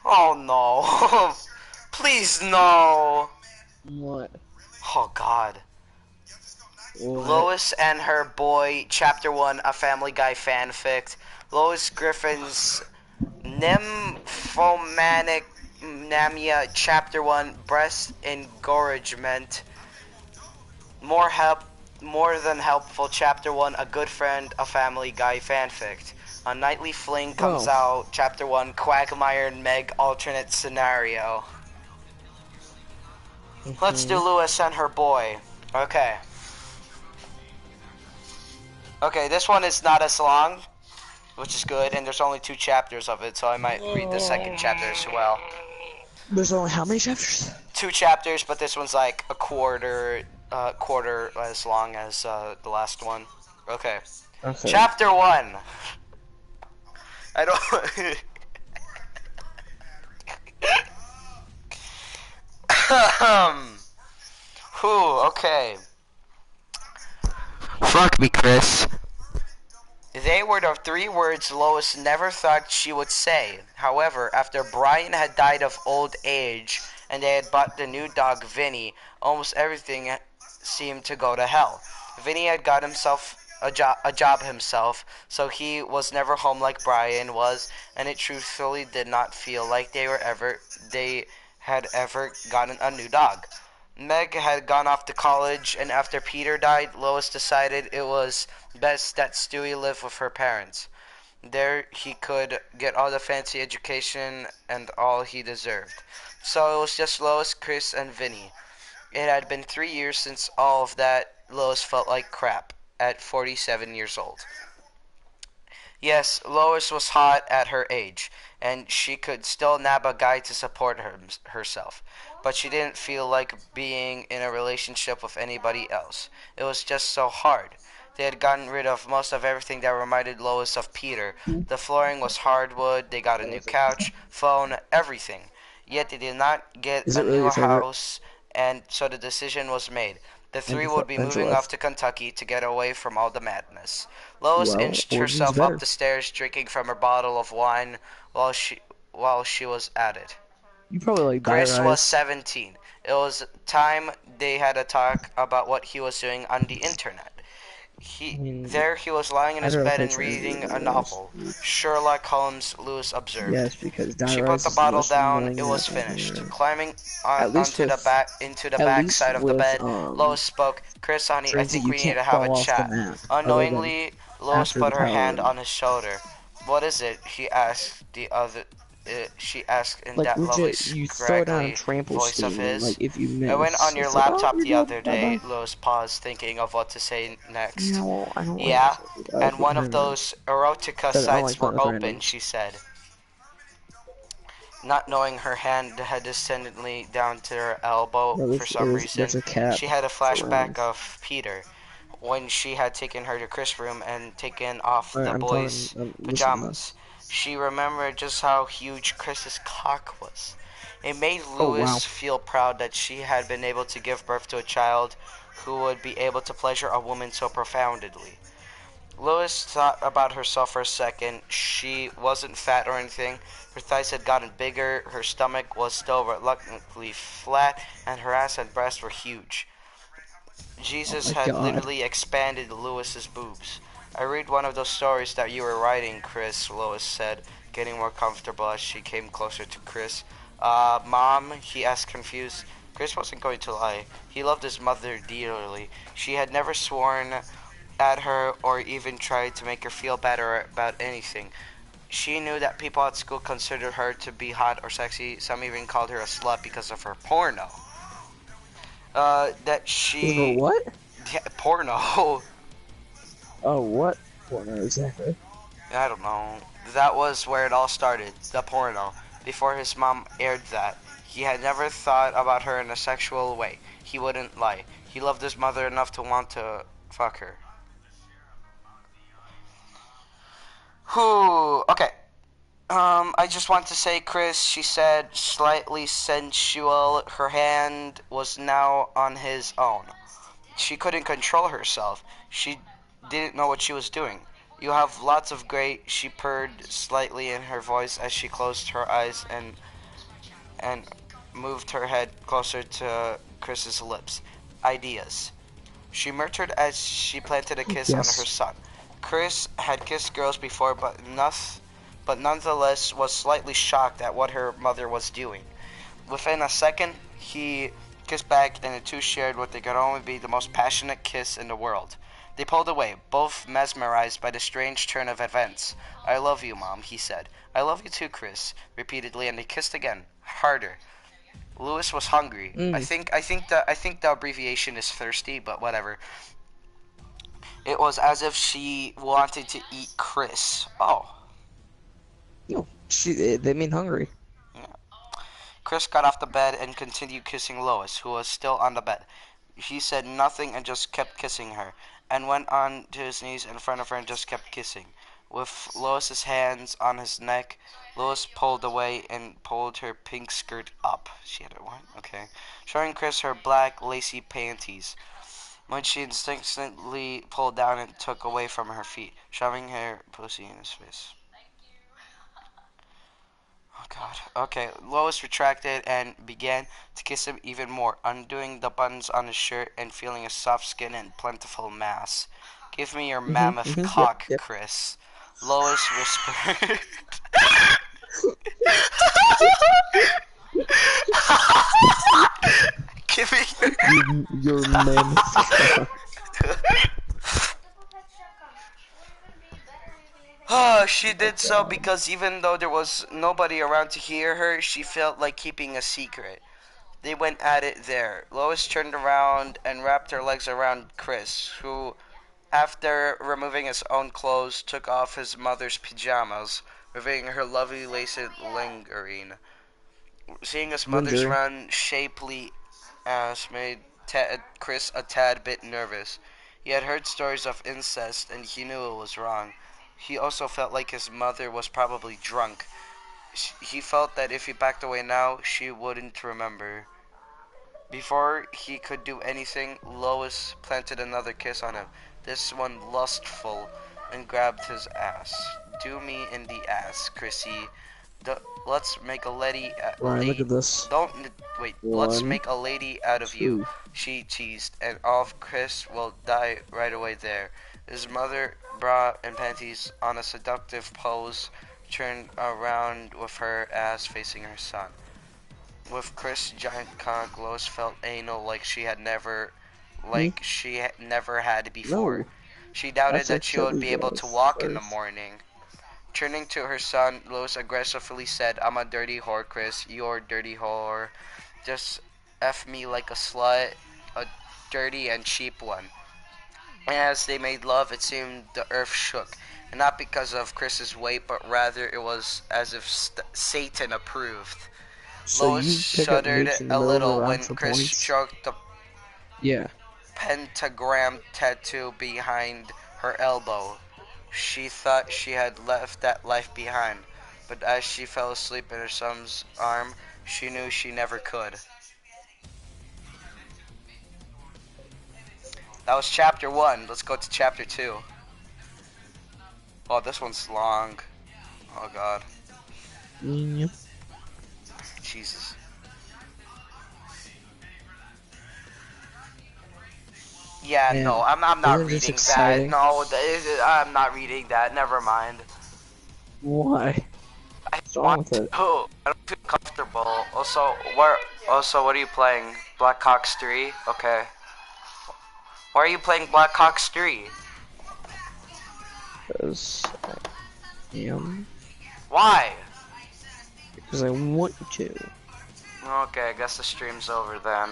[SPEAKER 2] Oh no. Please no.
[SPEAKER 1] What?
[SPEAKER 2] Oh god.
[SPEAKER 1] What?
[SPEAKER 2] Lois and Her Boy, Chapter 1, a Family Guy fanfic. Lois Griffin's Nymphomanic Namia, Chapter 1, Breast Engorgement. More than helpful, Chapter 1, a good friend, a Family Guy fanfic. A Nightly Fling comes out, Chapter 1, Quagmire and Meg alternate scenario. Let's do Lois and Her Boy. Okay. Okay, this one is not as long, which is good, and there's only 2 chapters of it, so I might read the second chapter as well.
[SPEAKER 1] There's only how many chapters?
[SPEAKER 2] 2 chapters, but this one's like a quarter as long as the last one. Okay. Chapter 1. I don't. Whew, okay. Fuck me, Chris. They were the 3 words Lois never thought she would say. However, after Brian had died of old age and they had bought the new dog Vinny, almost everything seemed to go to hell. Vinny had got himself a job himself, so he was never home like Brian was, and it truthfully did not feel like they had ever gotten a new dog. Meg had gone off to college, and after Peter died, Lois decided it was best that Stewie lived with her parents. There he could get all the fancy education and all he deserved. So it was just Lois, Chris, and Vinny. It had been 3 years since all of that. Lois felt like crap at 47 years old. Yes, Lois was hot at her age, and she could still nab a guy to support herself. But she didn't feel like being in a relationship with anybody else. It was just so hard. They had gotten rid of most of everything that reminded Lois of Peter. The flooring was hardwood, they got a new couch, phone, everything. Yet they did not get a new house, and so the decision was made. The 3 would be moving off to Kentucky to get away from all the madness. Lois inched herself up the stairs, drinking from her bottle of wine while she was at it.
[SPEAKER 1] You probably like
[SPEAKER 2] Chris was 17. It was time they had a talk about what he was doing on the internet. He was lying in his bed and reading a novel. Sherlock Holmes, Lewis observed.
[SPEAKER 1] Yes, because
[SPEAKER 2] she put the bottle down. It was finished. Climbing into the back side of the bed, Lois spoke. Chris, honey, I think we need to have a chat. Unknowingly, Lois put her hand on his shoulder. What is it? She asked in
[SPEAKER 1] like,
[SPEAKER 2] that lovely, scraggly voice of his. Like, if you miss, I went on your laptop the other day. Lois paused, thinking of what to say next.
[SPEAKER 1] No, I don't
[SPEAKER 2] yeah, and one of those erotica sites were open, she said. Not knowing her hand had descended down to her elbow for some reason, she had a flashback of Peter, when she had taken her to Chris' room and taken off the boys' pajamas. She remembered just how huge Chris's cock was. It made Lewis feel proud that she had been able to give birth to a child who would be able to pleasure a woman so profoundly. Lewis thought about herself for a second. She wasn't fat or anything. Her thighs had gotten bigger, her stomach was still reluctantly flat, and her ass and breast were huge. Jesus had literally expanded Lewis's boobs. I read one of those stories that you were writing, Chris, Lois said, getting more comfortable as she came closer to Chris. Mom, he asked confused. Chris wasn't going to lie. He loved his mother dearly. She had never sworn at her or even tried to make her feel better about anything. She knew that people at school considered her to be hot or sexy. Some even called her a slut because of her porno. That she...
[SPEAKER 1] What?
[SPEAKER 2] Yeah, porno.
[SPEAKER 1] Oh, what porno exactly?
[SPEAKER 2] I don't know. That was where it all started, the porno. Before his mom aired that, he had never thought about her in a sexual way. He wouldn't lie. He loved his mother enough to want to fuck her. Whew. Okay. I just want to say, Chris, she said, slightly sensual. Her hand was now on his own. She couldn't control herself. She didn't know what she was doing. You have lots of great, she purred slightly in her voice as she closed her eyes and moved her head closer to Chris's lips. Ideas. She murmured as she planted a kiss on her
[SPEAKER 1] Yes.
[SPEAKER 2] son. Chris had kissed girls before, but nonetheless was slightly shocked at what her mother was doing. Within a second, he kissed back, and the two shared what they could only be the most passionate kiss in the world. They pulled away, both mesmerized by the strange turn of events. I love you, Mom, he said. I love you too, Chris, repeatedly, and they kissed again, harder. Lewis was hungry.
[SPEAKER 1] Mm.
[SPEAKER 2] I think the abbreviation is thirsty, but whatever. It was as if she wanted to eat Chris. Oh.
[SPEAKER 1] No, they mean hungry.
[SPEAKER 2] Yeah. Chris got off the bed and continued kissing Lois, who was still on the bed. He said nothing and just kept kissing her, and went on to his knees in front of her and just kept kissing. With Lois's hands on his neck, Lois pulled away and pulled her pink skirt up. She had a what? Okay. Showing Chris her black, lacy panties, which she instinctively pulled down and took away from her feet, shoving her pussy in his face. Oh god. Okay, Lois retracted and began to kiss him even more, undoing the buttons on his shirt and feeling his soft skin and plentiful mass. Give me your mammoth
[SPEAKER 1] Yep,
[SPEAKER 2] cock,
[SPEAKER 1] yep.
[SPEAKER 2] Chris. Lois whispered. Give me
[SPEAKER 1] Your man.
[SPEAKER 2] Oh, she did so because even though there was nobody around to hear her, she felt like keeping a secret. They went at it there. Lois turned around and wrapped her legs around Chris, who, after removing his own clothes, took off his mother's pajamas, revealing her lovely lace lingerie. Seeing his mother's
[SPEAKER 1] Lingerie.
[SPEAKER 2] round, shapely ass made Chris a tad bit nervous. He had heard stories of incest, and he knew it was wrong. He also felt like his mother was probably drunk. He felt that if he backed away now, she wouldn't remember. Before he could do anything, Lois planted another kiss on him, this one lustful, and grabbed his ass. Do me in the ass, Chrissy. Let's make a
[SPEAKER 1] Ryan, look at this.
[SPEAKER 2] wait. Let's
[SPEAKER 1] One,
[SPEAKER 2] make a lady out of you.
[SPEAKER 1] two.
[SPEAKER 2] She teased, and all of Chris will die right away there. His mother, bra and panties on a seductive pose, turned around with her ass facing her son. With Chris' giant cock, Lois felt anal
[SPEAKER 1] Hmm?
[SPEAKER 2] like she never had before.
[SPEAKER 1] No,
[SPEAKER 2] She doubted
[SPEAKER 1] that's
[SPEAKER 2] that she would
[SPEAKER 1] actually
[SPEAKER 2] be able
[SPEAKER 1] the
[SPEAKER 2] to walk in the
[SPEAKER 1] first.
[SPEAKER 2] morning. Turning to her son, Lois aggressively said, I'm a dirty whore, Chris. You're a dirty whore. Just F me like a slut, a dirty and cheap one. And as they made love, it seemed the earth shook. And not because of Chris's weight, but rather it was as if Satan approved.
[SPEAKER 1] So
[SPEAKER 2] Lois
[SPEAKER 1] you pick up
[SPEAKER 2] shuddered
[SPEAKER 1] nukes in the
[SPEAKER 2] a
[SPEAKER 1] middle of a
[SPEAKER 2] little
[SPEAKER 1] round
[SPEAKER 2] when
[SPEAKER 1] for
[SPEAKER 2] Chris
[SPEAKER 1] points?
[SPEAKER 2] stroked the
[SPEAKER 1] Yeah.
[SPEAKER 2] pentagram tattoo behind her elbow. She thought she had left that life behind, but as she fell asleep in her son's arm, she knew she never could. That was chapter 1. Let's go to chapter 2. Oh, this one's long. Oh god.
[SPEAKER 1] Yep.
[SPEAKER 2] Jesus. Yeah,
[SPEAKER 1] Man,
[SPEAKER 2] no, I'm not
[SPEAKER 1] isn't this
[SPEAKER 2] reading that.
[SPEAKER 1] exciting?
[SPEAKER 2] No, I'm not reading that. Never mind.
[SPEAKER 1] Why?
[SPEAKER 2] I
[SPEAKER 1] What's wrong
[SPEAKER 2] want
[SPEAKER 1] with it?
[SPEAKER 2] to. I don't feel comfortable. Also, what are you playing? Black Ops 3? Okay. Why are you playing Black Ops 3?
[SPEAKER 1] Because I am.
[SPEAKER 2] Why?
[SPEAKER 1] Because I want to.
[SPEAKER 2] Okay, I guess the stream's over then.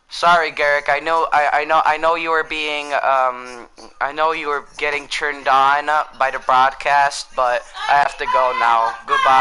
[SPEAKER 2] Sorry, Garrick. I know you were being, I know you were getting turned on by the broadcast, but I have to go now. Goodbye.